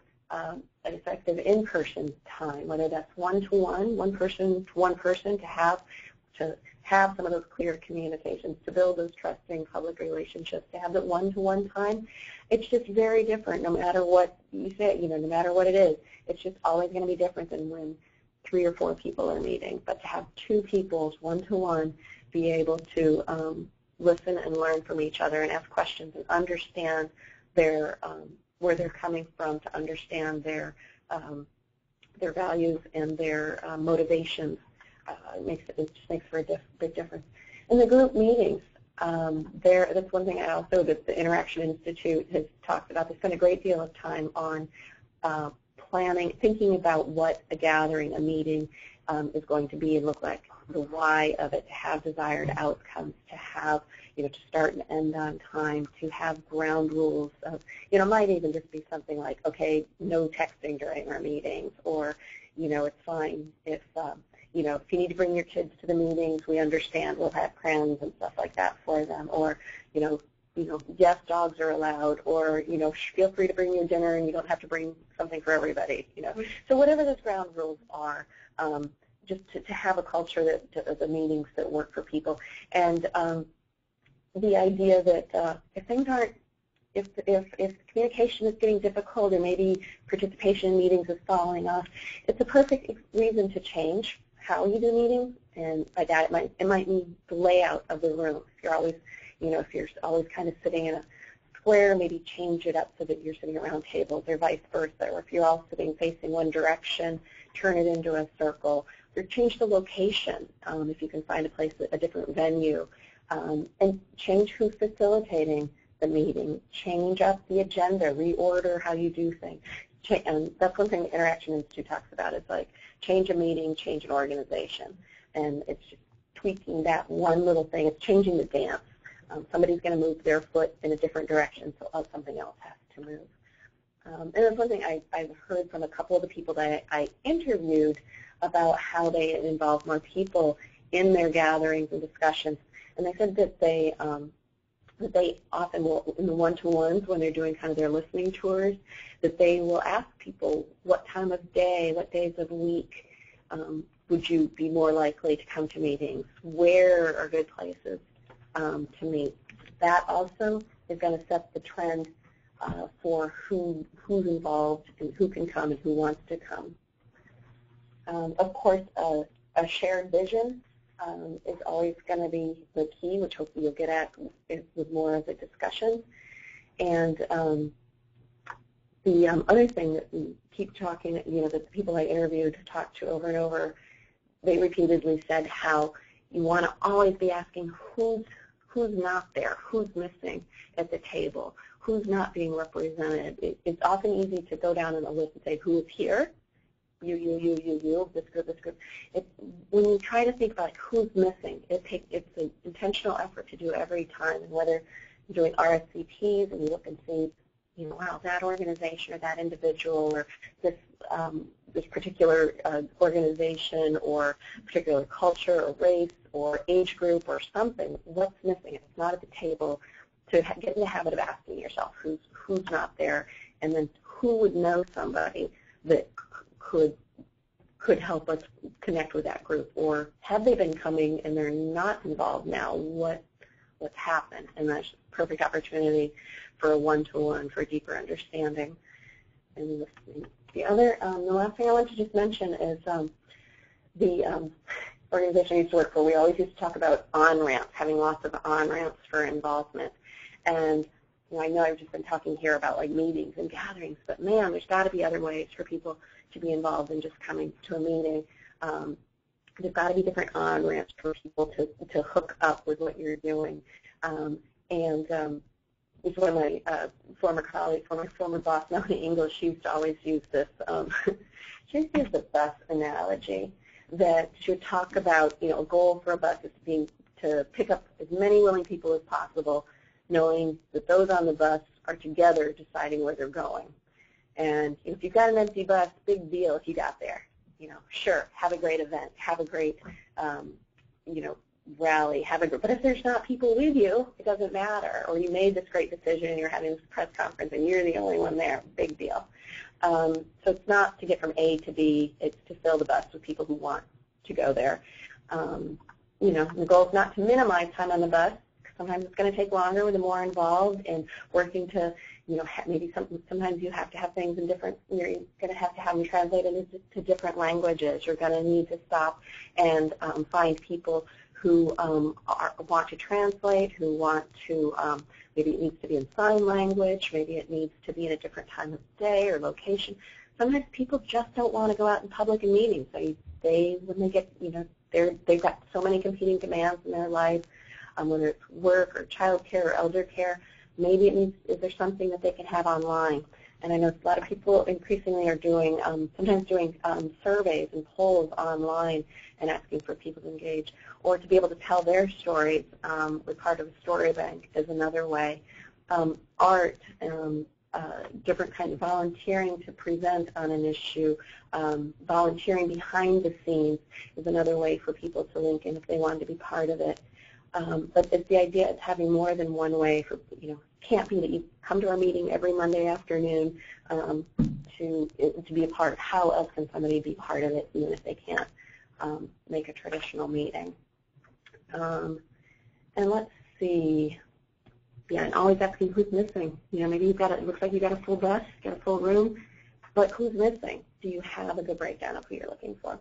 in-person time, whether that's one-to-one, one person to one person, to have some of those clear communications, to build those trusting public relationships, to have that one-to-one time. It's just very different no matter what you say, no matter what it is. It's just always going to be different than when 3 or 4 people are meeting. But to have 2 people, one-to-one, be able to listen and learn from each other and ask questions and understand where they're coming from, to understand their values and their motivations. It just makes for a big difference. In the group meetings, that's one thing that the Interaction Institute has talked about. They spend a great deal of time on planning, thinking about what a gathering, a meeting is going to be and look like, the why of it, to have desired outcomes, to have, to start and end on time, to have ground rules of, it might even just be something like, okay, no texting during our meetings, or, it's fine if, if you need to bring your kids to the meetings, we understand, we'll have crayons and stuff like that for them, or, yes, dogs are allowed, or, feel free to bring your dinner and you don't have to bring something for everybody, So whatever those ground rules are, just to have a culture of the meetings that work for people. And the idea that if things aren't if communication is getting difficult or maybe participation in meetings is falling off, it's a perfect reason to change how you do meetings. And by that, it might mean the layout of the room. If you're always, if you're always kind of sitting in a square, maybe change it up so that you're sitting around tables, or vice versa. Or if you're all sitting facing one direction, turn it into a circle. Or change the location if you can find a place, a different venue. And change who's facilitating the meeting. Change up the agenda. Reorder how you do things. And that's one thing the Interaction Institute talks about. It's like change a meeting, change an organization. And it's just tweaking that one little thing. It's changing the dance. Somebody's going to move their foot in a different direction, so something else has to move. And that's one thing I've heard from a couple of the people that I interviewed about how they involve more people in their gatherings and discussions. And they said that they often will, in the one-to-ones, when they're doing kind of their listening tours, that they will ask people what time of day, what days of the week would you be more likely to come to meetings? Where are good places to meet? That also is going to set the trend for who's involved and who can come and who wants to come. Of course, a shared vision is always going to be the key, which hopefully you'll get at with more of the discussion. And the other thing that we keep talking, that the people I interviewed talked to over and over, they repeatedly said how you want to always be asking who's not there, who's missing at the table, who's not being represented. It's often easy to go down on a list and say who is here, you, this group. When you try to think about who's missing, it's an intentional effort to do every time. And whether you're doing RSVPs and you look and see, wow, that organization or that individual or this particular organization or particular culture or race or age group or something, what's missing? If it's not at the table, to get in the habit of asking yourself who's not there, and then who would know somebody that could help us connect with that group, or have they been coming and they're not involved now? What's happened? And that's a perfect opportunity for a one-to-one, for deeper understanding and listening. The last thing I want to just mention is the organization I used to work for. We always used to talk about on-ramps, having lots of on-ramps for involvement. And I know I've just been talking here about like meetings and gatherings, but man, there's got to be other ways for people to be involved in just coming to a meeting. There's got to be different on-ramps for people to hook up with what you're doing. It's one of my former colleagues, former boss, Melanie English, she used to always use this. She used to use the bus analogy, that she would talk about, a goal for a bus is to pick up as many willing people as possible, knowing that those on the bus are together deciding where they're going. And if you've got an empty bus, big deal if you got there. Sure, have a great event, have a great, rally, but if there's not people with you, it doesn't matter. Or you made this great decision and you're having this press conference and you're the only one there, big deal. So it's not to get from A to B, it's to fill the bus with people who want to go there. The goal is not to minimize time on the bus. Sometimes it's going to take longer with the more involved and working to, maybe sometimes you have to have things in different, you're going to have them translated into different languages. You're going to need to stop and find people who want to translate, who want to, maybe it needs to be in sign language, maybe it needs to be in a different time of day or location. Sometimes people just don't want to go out in public and meetings. When they get, they've got so many competing demands in their life, whether it's work or child care or elder care, maybe is there something that they can have online? And I know a lot of people increasingly are doing, sometimes doing surveys and polls online and asking for people to engage, or to be able to tell their stories with part of a story bank is another way. Art, different kinds of volunteering to present on an issue, volunteering behind the scenes is another way for people to link in if they want to be part of it. But it's the idea of having more than one way for, can't be that you come to our meeting every Monday afternoon to be a part of. How else can somebody be part of it even if they can't make a traditional meeting? And let's see. Yeah, and always asking who's missing. You know, maybe you've got it looks like you got a full bus, got a full room, but who's missing? Do you have a good breakdown of who you're looking for?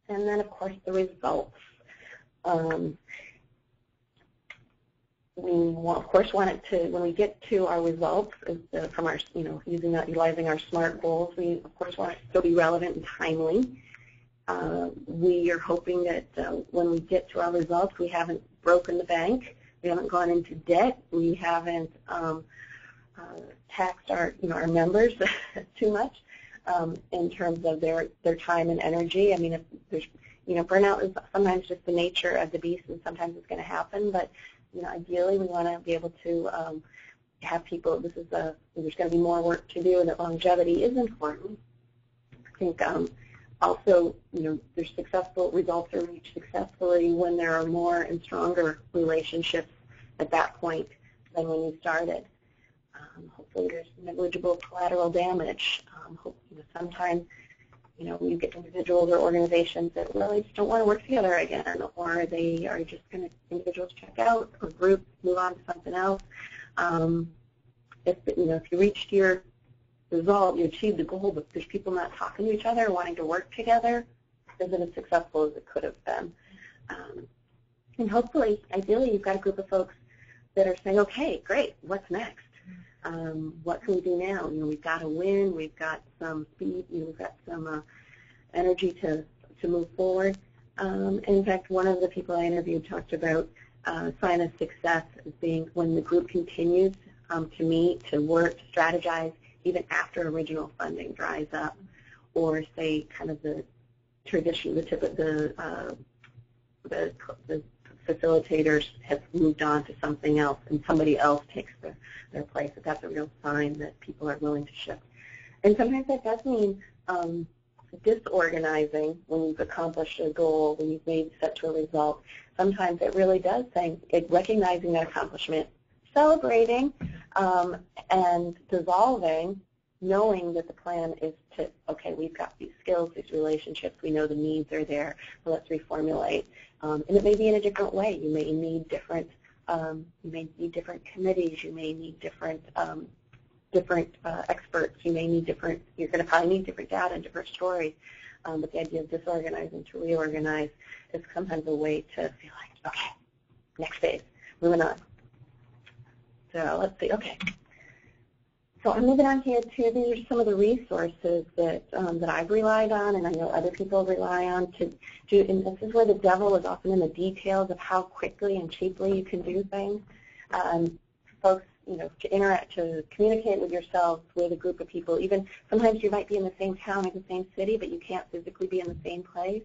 And then, of course, the results. We, of course, want it to, when we get to our results from our, utilizing our SMART goals, we, of course, want it to still be relevant and timely. We are hoping that when we get to our results, we haven't broken the bank, we haven't gone into debt, we haven't taxed our, our members too much in terms of their time and energy. I mean, if there's, burnout is sometimes just the nature of the beast, and sometimes it's going to happen. But ideally, we want to be able to have people. There's going to be more work to do, and that longevity is important. I think also, there's successful results are reached successfully when there are more and stronger relationships at that point than when you started. Hopefully, there's negligible collateral damage. Sometimes, you get individuals or organizations that really just don't want to work together again, or they are just going to individuals check out, or groups move on to something else. If you reached your result, you achieved the goal, but there's people not talking to each other or wanting to work together, isn't as successful as it could have been. And hopefully, ideally, you've got a group of folks that are saying, okay, great, what's next? What can we do now? We've got a win, we've got some speed, we've got some energy to move forward. In fact, one of the people I interviewed talked about sign of success as being when the group continues to meet, to work, to strategize, even after original funding dries up, or say kind of the tradition, the facilitators have moved on to something else and somebody else takes their place. That's a real sign that people are willing to shift. And sometimes that does mean disorganizing when you've accomplished a goal, when you've made such a result. Sometimes it really does recognizing that accomplishment, celebrating, and dissolving, knowing that the plan is to, okay, we've got these skills, these relationships, we know the needs are there, so let's reformulate. And it may be in a different way. You may need different committees. You may need different experts. You may need different. You're going to probably need different data and different stories. But the idea of disorganizing to reorganize is sometimes a way to feel like, okay, next phase, moving on. So let's see. Okay. So I'm moving on here to these are some of the resources that I've relied on, and I know other people rely on to do. And this is where the devil is often in the details of how quickly and cheaply you can do things. Folks, to interact, to communicate with yourselves, with a group of people. Even sometimes you might be in the same town or the same city, but you can't physically be in the same place.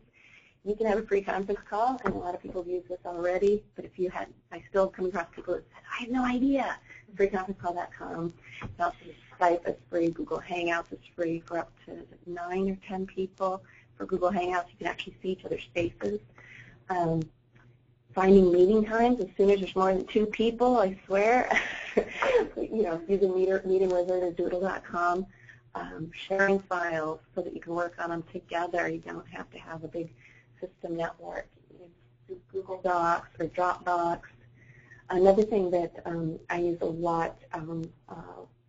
You can have a free conference call, and a lot of people have used this already. But if you had, I still come across people that said, I have no idea. Freeconferencecall.com. Also, Skype is free. Google Hangouts is free for up to 9 or 10 people. For Google Hangouts, you can actually see each other's faces. Finding meeting times as soon as there's more than 2 people, I swear. Using Meeting Wizard or Doodle.com. Sharing files so that you can work on them together. You don't have to have a big system network. Use Google Docs or Dropbox. Another thing that I use a lot,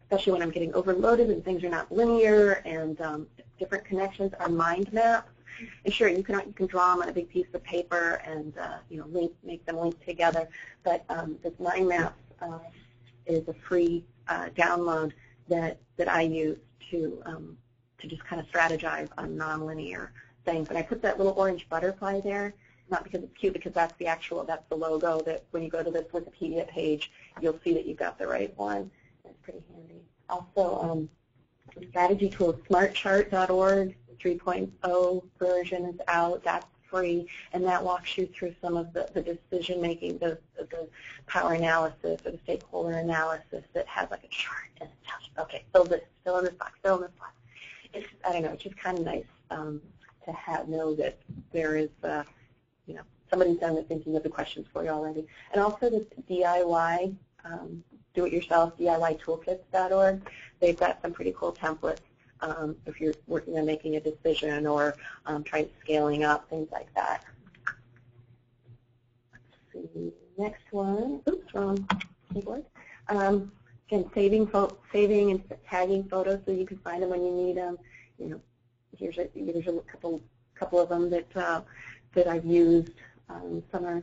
especially when I'm getting overloaded and things are not linear and different connections, are mind maps. And sure, you can draw them on a big piece of paper and make them link together. But this mind maps is a free download that I use to just kind of strategize on nonlinear things. And I put that little orange butterfly there, not because it's cute, because that's the logo that when you go to this Wikipedia page, you'll see that you've got the right one. It's pretty handy. Also, strategy tools, smartchart.org, 3.0 version is out. That's free, and that walks you through some of the decision-making, the power analysis or the stakeholder analysis that has like a chart and it tells you, okay, fill in this box, fill in this box. I don't know, it's just kind of nice to know that there is, somebody's done the thinking of the questions for you already. And also this DIY, do-it-yourself, DIYtoolkits.org. They've got some pretty cool templates if you're working on making a decision or scaling up, things like that. see, next one, oops, wrong keyboard. Again, saving and tagging photos so you can find them when you need them. You know, here's a couple of them that I've used. Some are,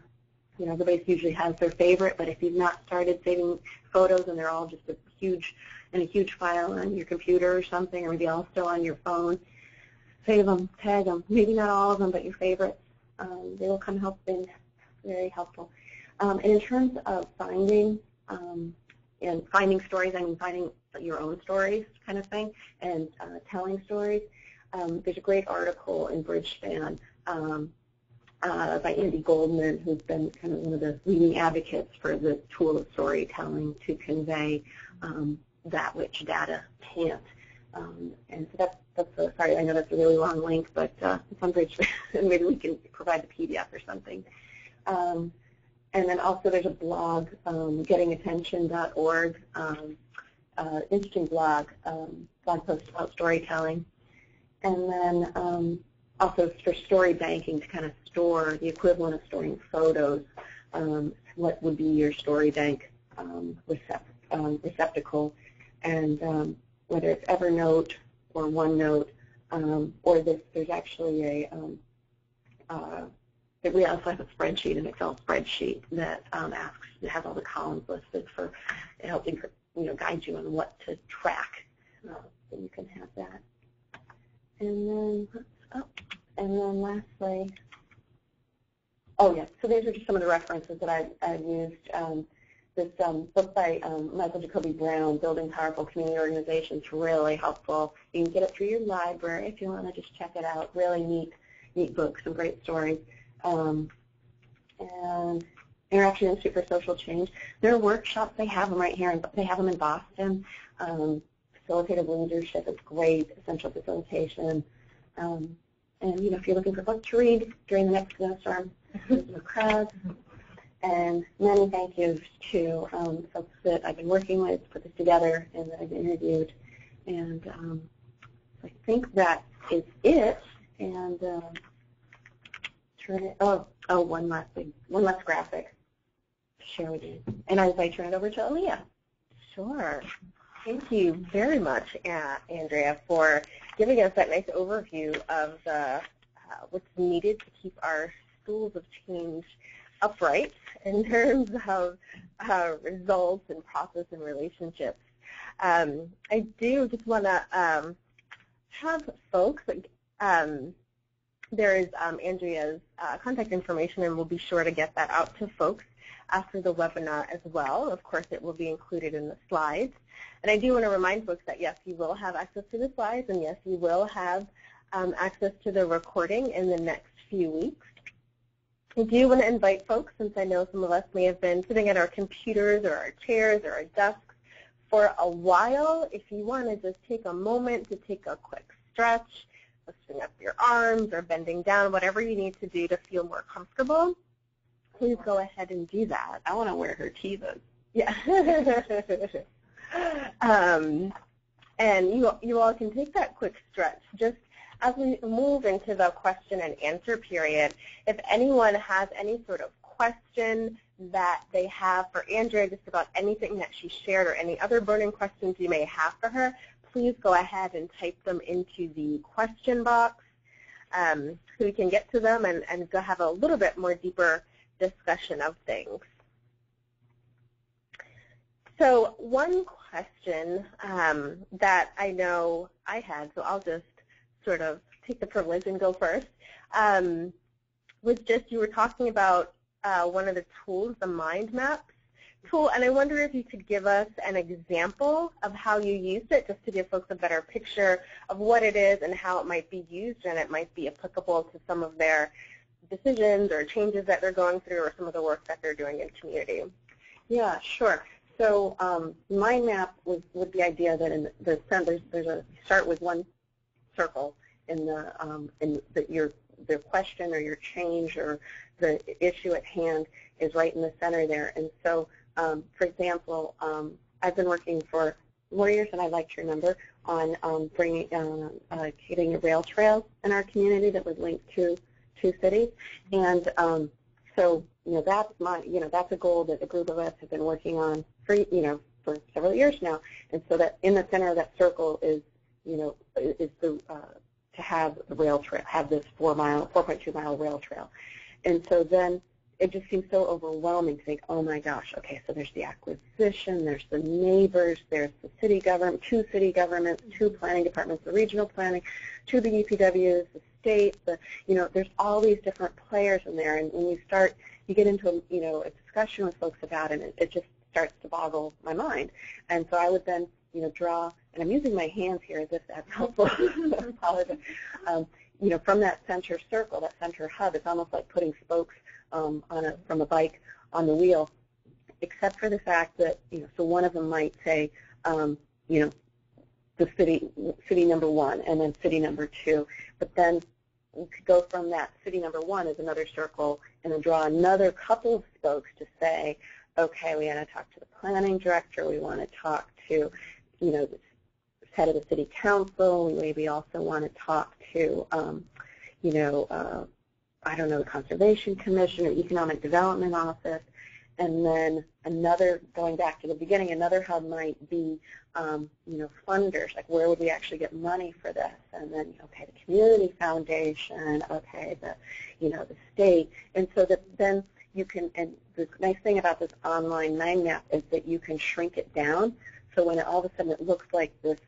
you know, everybody usually has their favorite, but if you've not started saving photos and they're all just in a huge file on your computer or something, or maybe all still on your phone, save them, tag them. Maybe not all of them, but your favorites. They will come very helpful. And in terms of finding stories, I mean finding your own stories kind of thing, and telling stories. There's a great article in Bridgespan by Andy Goldman, who's been kind of one of the leading advocates for the tool of storytelling to convey that which data can't. And so that's sorry, I know that's a really long link, but it's on Bridgespan, and maybe we can provide the PDF or something. And then also there's a blog, gettingattention.org, interesting blog post about storytelling. And then also for story banking, to kind of store the equivalent of storing photos, what would be your story bank receptacle, and whether it's Evernote or OneNote, or there's actually we also have a spreadsheet, an Excel spreadsheet that has all the columns listed for helping guide you on what to track, so you can have that. And then lastly, so these are just some of the references that I've used. This book by Michael Jacoby Brown, Building Powerful Community Organizations, really helpful. You can get it through your library if you want to just check it out. Really neat book, some great stories. And Interaction and Super Social Change. There are workshops. They have them right here. They have them in Boston. Facilitative leadership is great. Essential facilitation. And if you're looking for books to read during the next snowstorm, there's a crowd. And many thank yous to folks that I've been working with to put this together and that I've interviewed. And I think that is it. And turn it. One last graphic to share with you. And as I turn it over to Aaliyah. Sure. Thank you very much, Andrea, for giving us that nice overview of what's needed to keep our stools of change upright in terms of results and process and relationships. I do just want to have folks, there is Andrea's contact information, and we'll be sure to get that out to folks after the webinar as well. Of course, it will be included in the slides. And I do want to remind folks that, yes, you will have access to the slides, and yes, you will have access to the recording in the next few weeks. I do want to invite folks, since I know some of us may have been sitting at our computers or our chairs or our desks for a while, if you want to just take a moment to take a quick stretch, lifting up your arms or bending down, whatever you need to do to feel more comfortable, please go ahead and do that. I want to wear her Tevas. Yeah. And you all can take that quick stretch. Just as we move into the question and answer period, if anyone has any sort of question that they have for Andrea, just about anything that she shared or any other burning questions you may have for her, please go ahead and type them into the question box so we can get to them and go have a little bit more deeper discussion of things. So one question that I know I had, so I'll just sort of take the privilege and go first, was just you were talking about one of the tools, the mind maps tool, and I wonder if you could give us an example of how you used it, just to give folks a better picture of what it is and how it might be used, and it might be applicable to some of their decisions or changes that they're going through or some of the work that they're doing in community. Yeah, sure. So mind map was with the idea that in the center you start with one circle in the question or your change or the issue at hand is right in the center there. And so, for example, I've been working for Warriors, and I'd like to remember, on getting a rail trail in our community that would link to two cities. And so that's a goal that a group of us have been working on for several years now. And so that in the center of that circle is to have the rail trail, have this 4.2 mile rail trail. And so then it just seems so overwhelming to think, oh my gosh, okay, so there's the acquisition, there's the neighbors, there's the city government, 2 city governments, 2 planning departments, the regional planning, 2 the UPWs, the state, there's all these different players in there. And when you get into a discussion with folks about it, it just starts to boggle my mind. And so I would then draw, and I'm using my hands here as if that's helpful. I apologize. From that center circle, that center hub, it's almost like putting spokes from a bike on the wheel, except for the fact that, so one of them might say, the city number 1 and then city number 2, but then we could go from that city number 1 as another circle and then draw another couple of spokes to say, okay, we want to talk to the planning director, we want to talk to, the head of the city council, we maybe also want to talk to, the Conservation Commission or Economic Development Office. And then another, going back to the beginning, another hub might be, funders, like where would we actually get money for this? And then, okay, the community foundation, okay, the state. And so that then you can, and the nice thing about this online mind map is that you can shrink it down. So when all of a sudden it looks like this,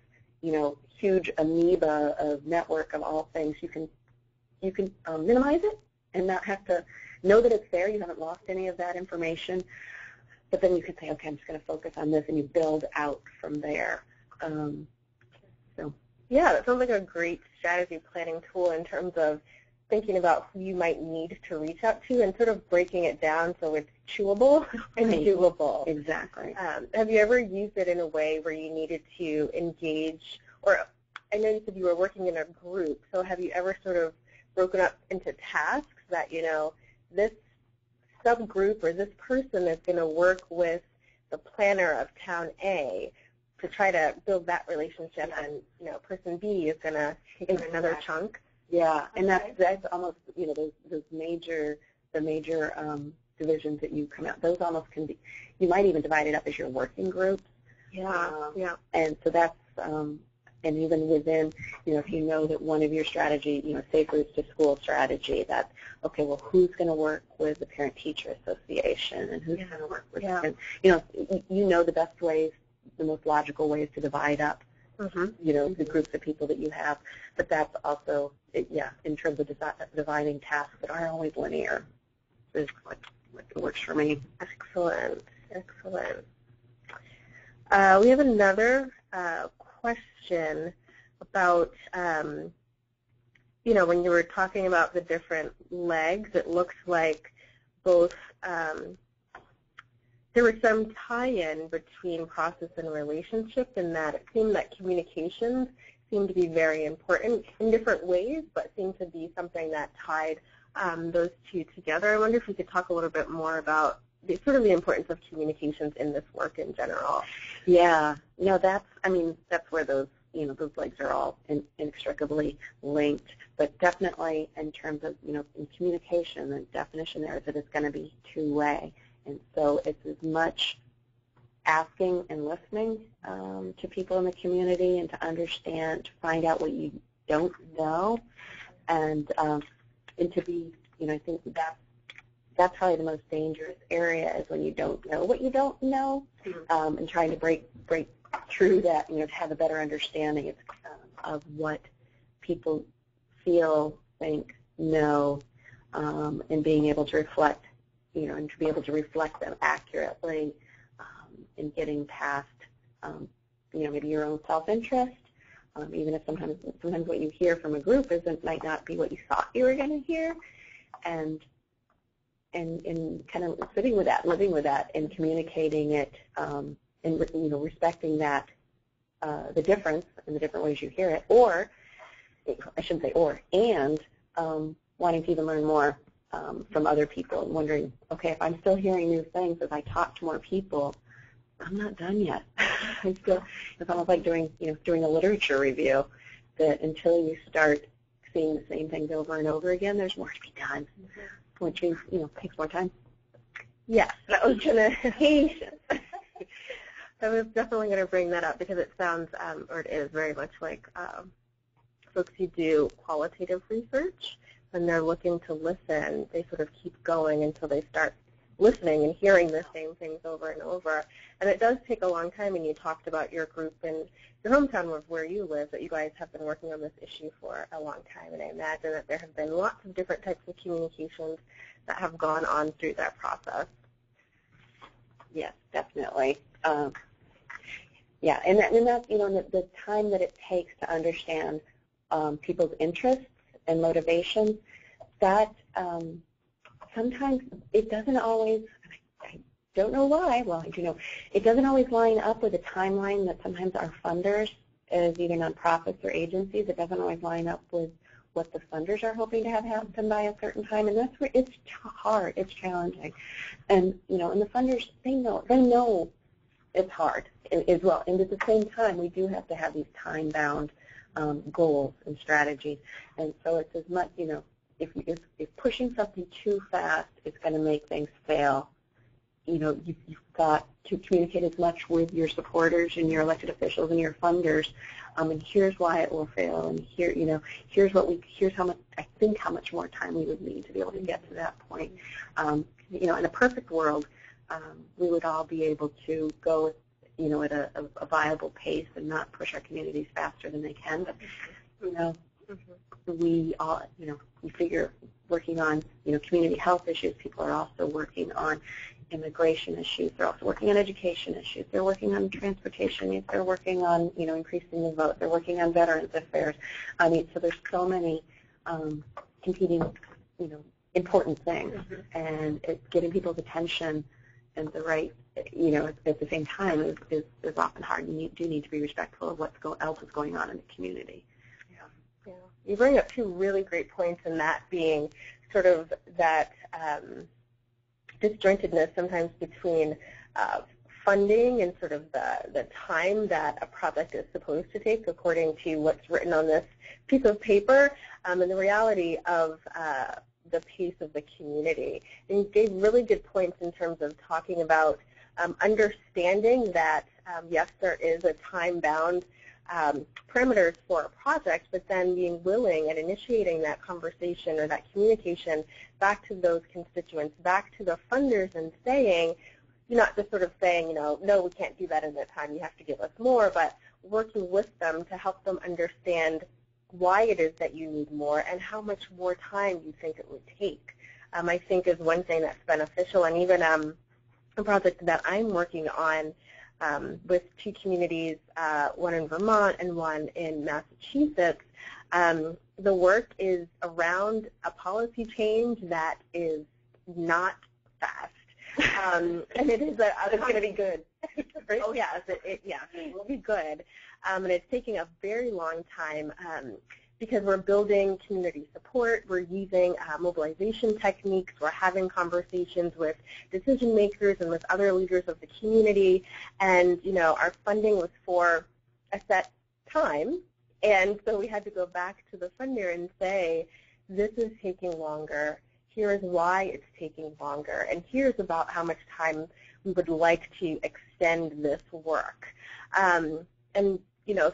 huge amoeba of network of all things, you can minimize it and not have to know that it's there. You haven't lost any of that information. But then you can say, okay, I'm just going to focus on this, and you build out from there. Yeah, that sounds like a great strategy planning tool in terms of thinking about who you might need to reach out to and sort of breaking it down so it's chewable and doable. Exactly. Have you ever used it in a way where you needed to engage, or I know you said you were working in a group, so have you ever sort of broken up into tasks that, this subgroup or this person is going to work with the planner of town A to try to build that relationship, and person B is going to take another chunk? Yeah, and that's almost those major divisions that you come out. Those almost can be. You might even divide it up as your working groups. Yeah. And so that's and even within, if you know that one of your strategy, Safe Routes to School strategy, that's okay. Well, who's going to work with the Parent-Teacher Association, and who's going to work with? And, the best ways, the most logical ways to divide up. The groups of people that you have, but that's also, in terms of dividing tasks that aren't always linear, is what works for me. Excellent. We have another question about, when you were talking about the different legs, it looks like both there was some tie-in between process and relationship, in that it seemed that communications seemed to be very important in different ways, but seemed to be something that tied those two together. I wonder if you could talk a little bit more about the importance of communications in this work in general. Yeah, that's where those those legs are all inextricably linked. But definitely in terms of in communication, the definition there is that it's going to be two-way. And so it's as much asking and listening to people in the community and to understand, to find out what you don't know, and to be, I think that's probably the most dangerous area, is when you don't know what you don't know, and trying to break through that, to have a better understanding of what people feel, think, know, and being able to reflect. And to be able to reflect them accurately, in getting past, maybe your own self-interest, even if sometimes what you hear from a group might not be what you thought you were going to hear, and kind of sitting with that, living with that, and communicating it, and respecting that, the difference in the different ways you hear it, or I shouldn't say or, and wanting to even learn more from other people, and wondering, okay, if I'm still hearing new things as I talk to more people, I'm not done yet. It's almost like doing a literature review, that until you start seeing the same things over and over again, there's more to be done, which takes more time. Yes, that was going to Patience. I was definitely going to bring that up because it sounds, or it is very much like folks who do qualitative research. When they're looking to listen, they sort of keep going until they start listening and hearing the same things over and over. And it does take a long time, and you talked about your group in your hometown of where you live, that you guys have been working on this issue for a long time. And I imagine that there have been lots of different types of communications that have gone on through that process. Yes, definitely. Yeah, and that's, the time that it takes to understand people's interests and motivations, that sometimes it doesn't always, I don't know why, well, it doesn't always line up with a timeline that sometimes our funders, as either nonprofits or agencies, it doesn't always line up with what the funders are hoping to have happen by a certain time, and that's where it's hard, it's challenging. And, and the funders, they know it's hard as well. And at the same time, we do have to have these time-bound goals and strategies. And so it's as much, if pushing something too fast is going to make things fail, you've got to communicate as much with your supporters and your elected officials and your funders. And here's why it will fail. And here's how much more time we would need to be able to get to that point. In a perfect world, we would all be able to go, at a viable pace and not push our communities faster than they can. But, we all, we figure working on, community health issues. People are also working on immigration issues. They're also working on education issues. They're working on transportation needs. They're working on, increasing the vote. They're working on veterans affairs. So there's so many competing, important things, and it's getting people's attention and the right, at the same time is often hard. You do need to be respectful of what else is going on in the community. Yeah. You bring up two really great points, and that being sort of that disjointedness sometimes between funding and sort of the time that a project is supposed to take according to what's written on this piece of paper, and the reality of the pace of the community. And you gave really good points in terms of talking about understanding that, yes, there is a time-bound parameters for a project, but then being willing and initiating that conversation or that communication back to those constituents, back to the funders, and saying, not just sort of saying, no, we can't do that in that time, you have to give us more, but working with them to help them understand why it is that you need more and how much more time you think it would take, I think is one thing that's beneficial. And even a project that I'm working on with two communities, one in Vermont and one in Massachusetts, the work is around a policy change that is not fast. And it is it's going to be good. Oh, yes, it will be good. And it's taking a very long time because we're building community support. We're using mobilization techniques. We're having conversations with decision makers and with other leaders of the community. And, our funding was for a set time. And so we had to go back to the funder and say, this is taking longer. Here is why it's taking longer. And here's about how much time we would like to extend this work. And,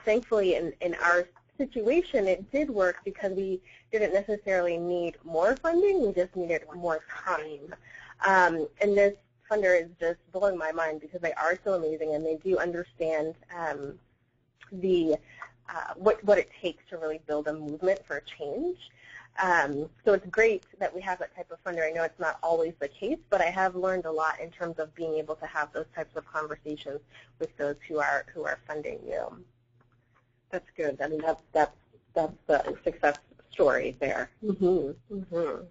thankfully in our situation, it did work because we didn't necessarily need more funding. We just needed more time. And this funder is just blowing my mind because they are so amazing and they do understand what it takes to really build a movement for change. So it's great that we have that type of funder. I know it's not always the case, but I have learned a lot in terms of being able to have those types of conversations with those who are funding you. That's good. I mean, that's the success story there. Mm-hmm. Mm-hmm.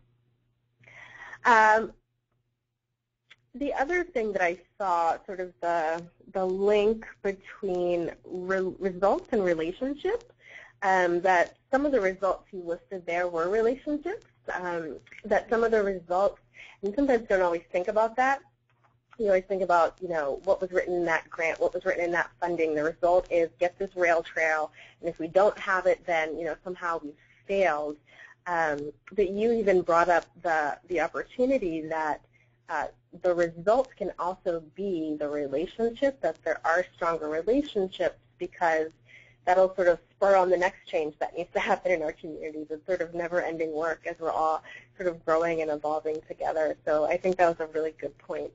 The other thing that I saw, sort of the link between results and relationships, that some of the results you listed there were relationships, that some of the results, and sometimes don't always think about that. You always think about, what was written in that grant, what was written in that funding. The result is get this rail trail, and if we don't have it, then, somehow we've failed. But you even brought up the opportunity that the results can also be the relationship, that there are stronger relationships, because that'll sort of spur on the next change that needs to happen in our communities. It's sort of never-ending work as we're all sort of growing and evolving together. So I think that was a really good point.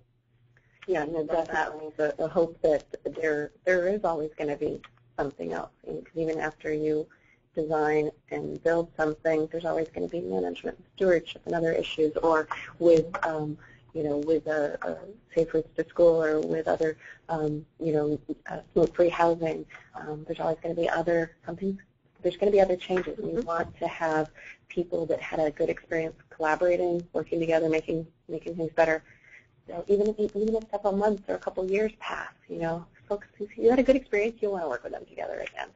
Yeah, and definitely the hope that there is always going to be something else. Even after you design and build something, there's always going to be management, stewardship, and other issues, or with with Safe Routes to School, or with other, smoke-free housing. There's always going to be there's going to be other changes, and you want to have people that had a good experience collaborating, working together, making things better. So even if a couple months or a couple years pass, folks, if you had a good experience, you'll want to work with them together again.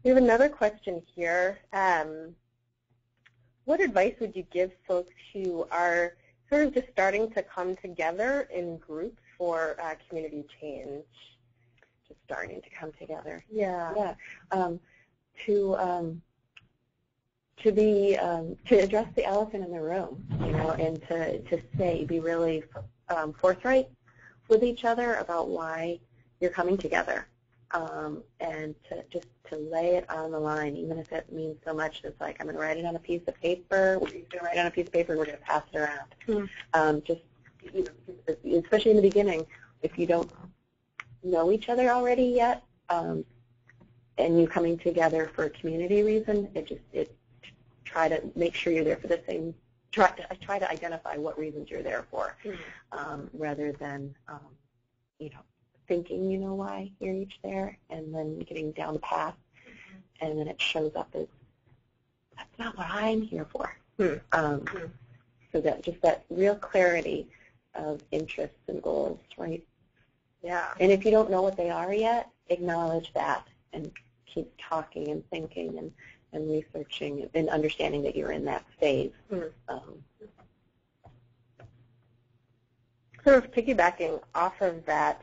We have another question here. What advice would you give folks who are sort of just starting to come together in groups for community change? Just starting to come together. Yeah. To address the elephant in the room, and to be really forthright with each other about why you're coming together, and to lay it on the line, even if it means so much as like, I'm going to write it on a piece of paper. We're going to write it on a piece of paper, and we're going to pass it around. Especially in the beginning, if you don't know each other already yet, and you coming together for a community reason, try to make sure you're there for the same. Try to identify what reasons you're there for, rather than thinking you know why you're each there, and then getting down the path, and then it shows up as, that's not what I'm here for. So that just that real clarity of interests and goals, right? Yeah. And if you don't know what they are yet, acknowledge that and keep talking and thinking and researching and understanding that you're in that phase. Sort of piggybacking off of that,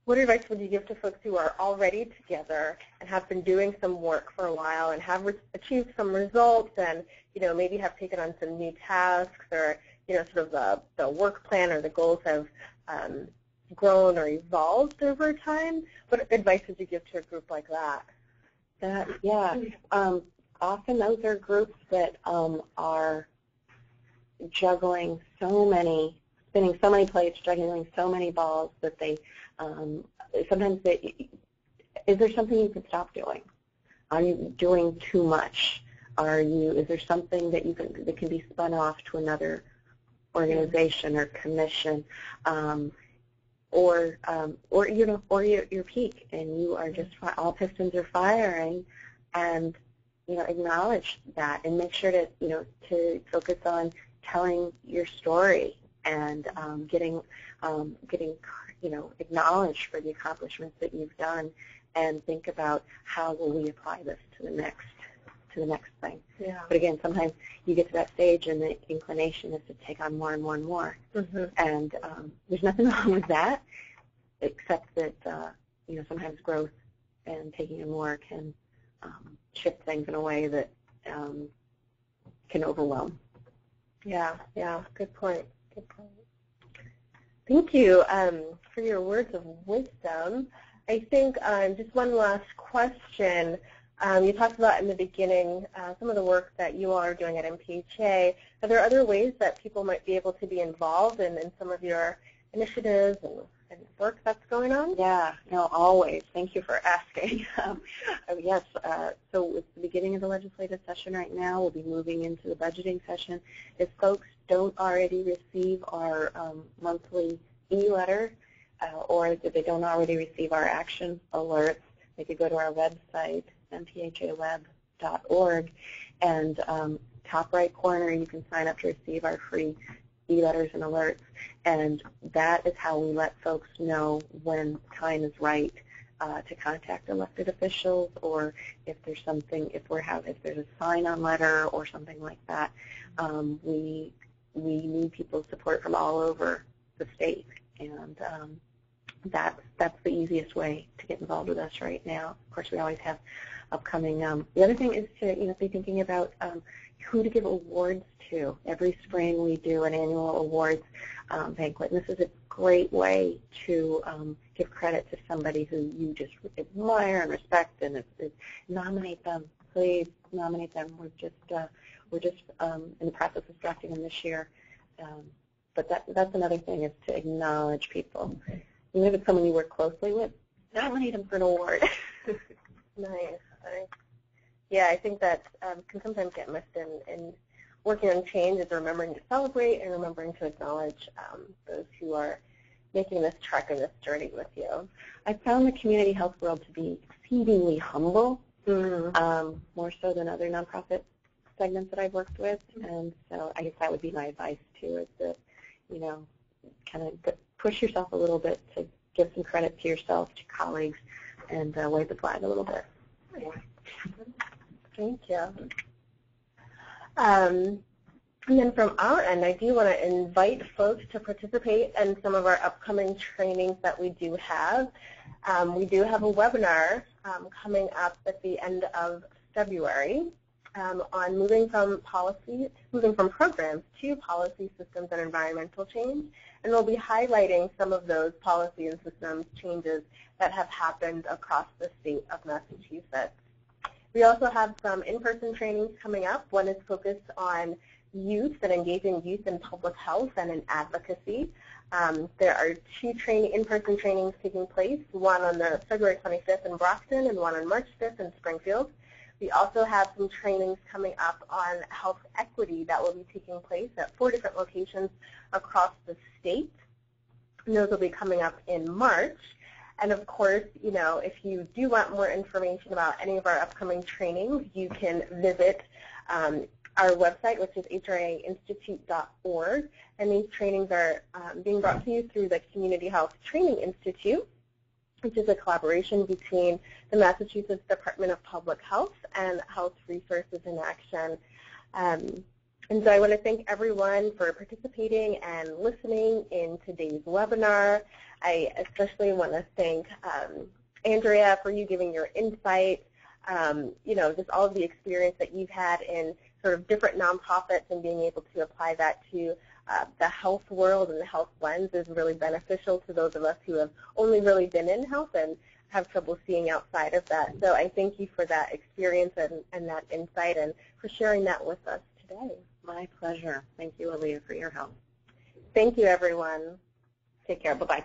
what advice would you give to folks who are already together and have been doing some work for a while and have achieved some results, and maybe have taken on some new tasks, or sort of the work plan or the goals have grown or evolved over time? What advice would you give to a group like that? Often those are groups that are juggling spinning so many plates, juggling so many balls that they sometimes is there something you can stop doing? Are you doing too much? Is there something that that can be spun off to another organization or commission, or your peak, and you are just all pistons are firing, and acknowledge that, and make sure to focus on telling your story and getting acknowledged for the accomplishments that you've done, and think about how will we apply this to the next thing. Yeah. But again, sometimes you get to that stage and the inclination is to take on more and more and more. And there's nothing wrong with that, except that sometimes growth and taking on more can shift things in a way that can overwhelm. Yeah, good point. Thank you for your words of wisdom. I think just one last question. You talked about in the beginning some of the work that you all are doing at MPHA. Are there other ways that people might be able to be involved in some of your initiatives and work that's going on? Yeah, always. Thank you for asking. Yes, so it's the beginning of the legislative session right now. We'll be moving into the budgeting session. If folks don't already receive our monthly e-letter, or if they don't already receive our action alerts, they could go to our website, mphaweb.org, and top right corner you can sign up to receive our free e-letters and alerts, and that is how we let folks know when time is right to contact elected officials, or if there's something, if there's a sign-on letter or something like that. We need people's support from all over the state, and that's the easiest way to get involved with us right now. Of course, we always have upcoming. The other thing is to be thinking about who to give awards to. Every spring we do an annual awards banquet, and this is a great way to give credit to somebody who you just admire and respect, and nominate them. Please nominate them. We're just in the process of drafting them this year. But that's another thing, is to acknowledge people. Even if it's someone you work closely with, nominate them for an award. Nice. Yeah, I think that can sometimes get missed in working on change, is remembering to celebrate and remembering to acknowledge those who are making this trek and this journey with you. I found the community health world to be exceedingly humble, more so than other nonprofit segments that I've worked with, and so I guess that would be my advice too, is that, kind of push yourself a little bit to give some credit to yourself, to colleagues, and wave the flag a little bit. Thank you. And then from our end, I do want to invite folks to participate in some of our upcoming trainings that we do have. We do have a webinar coming up at the end of February on moving from programs to policy, systems, and environmental change. And we'll be highlighting some of those policy and systems changes that have happened across the state of Massachusetts. We also have some in-person trainings coming up. One is focused on youth and engaging youth in public health and in advocacy. There are two in-person trainings taking place, one on the February 25th in Brockton and one on March 5th in Springfield. We also have some trainings coming up on health equity that will be taking place at 4 different locations across the state. And those will be coming up in March. And of course, if you do want more information about any of our upcoming trainings, you can visit our website, which is hrainstitute.org. And these trainings are being brought to you through the Community Health Training Institute, which is a collaboration between the Massachusetts Department of Public Health and Health Resources in Action. And so I want to thank everyone for participating and listening in today's webinar. I especially want to thank Andrea for you giving your insight, just all of the experience that you've had in sort of different nonprofits, and being able to apply that to the health world and the health lens is really beneficial to those of us who have only really been in health and have trouble seeing outside of that. So I thank you for that experience and that insight, and for sharing that with us today. My pleasure. Thank you, Aaliyah, for your help. Thank you, everyone. Take care. Bye-bye.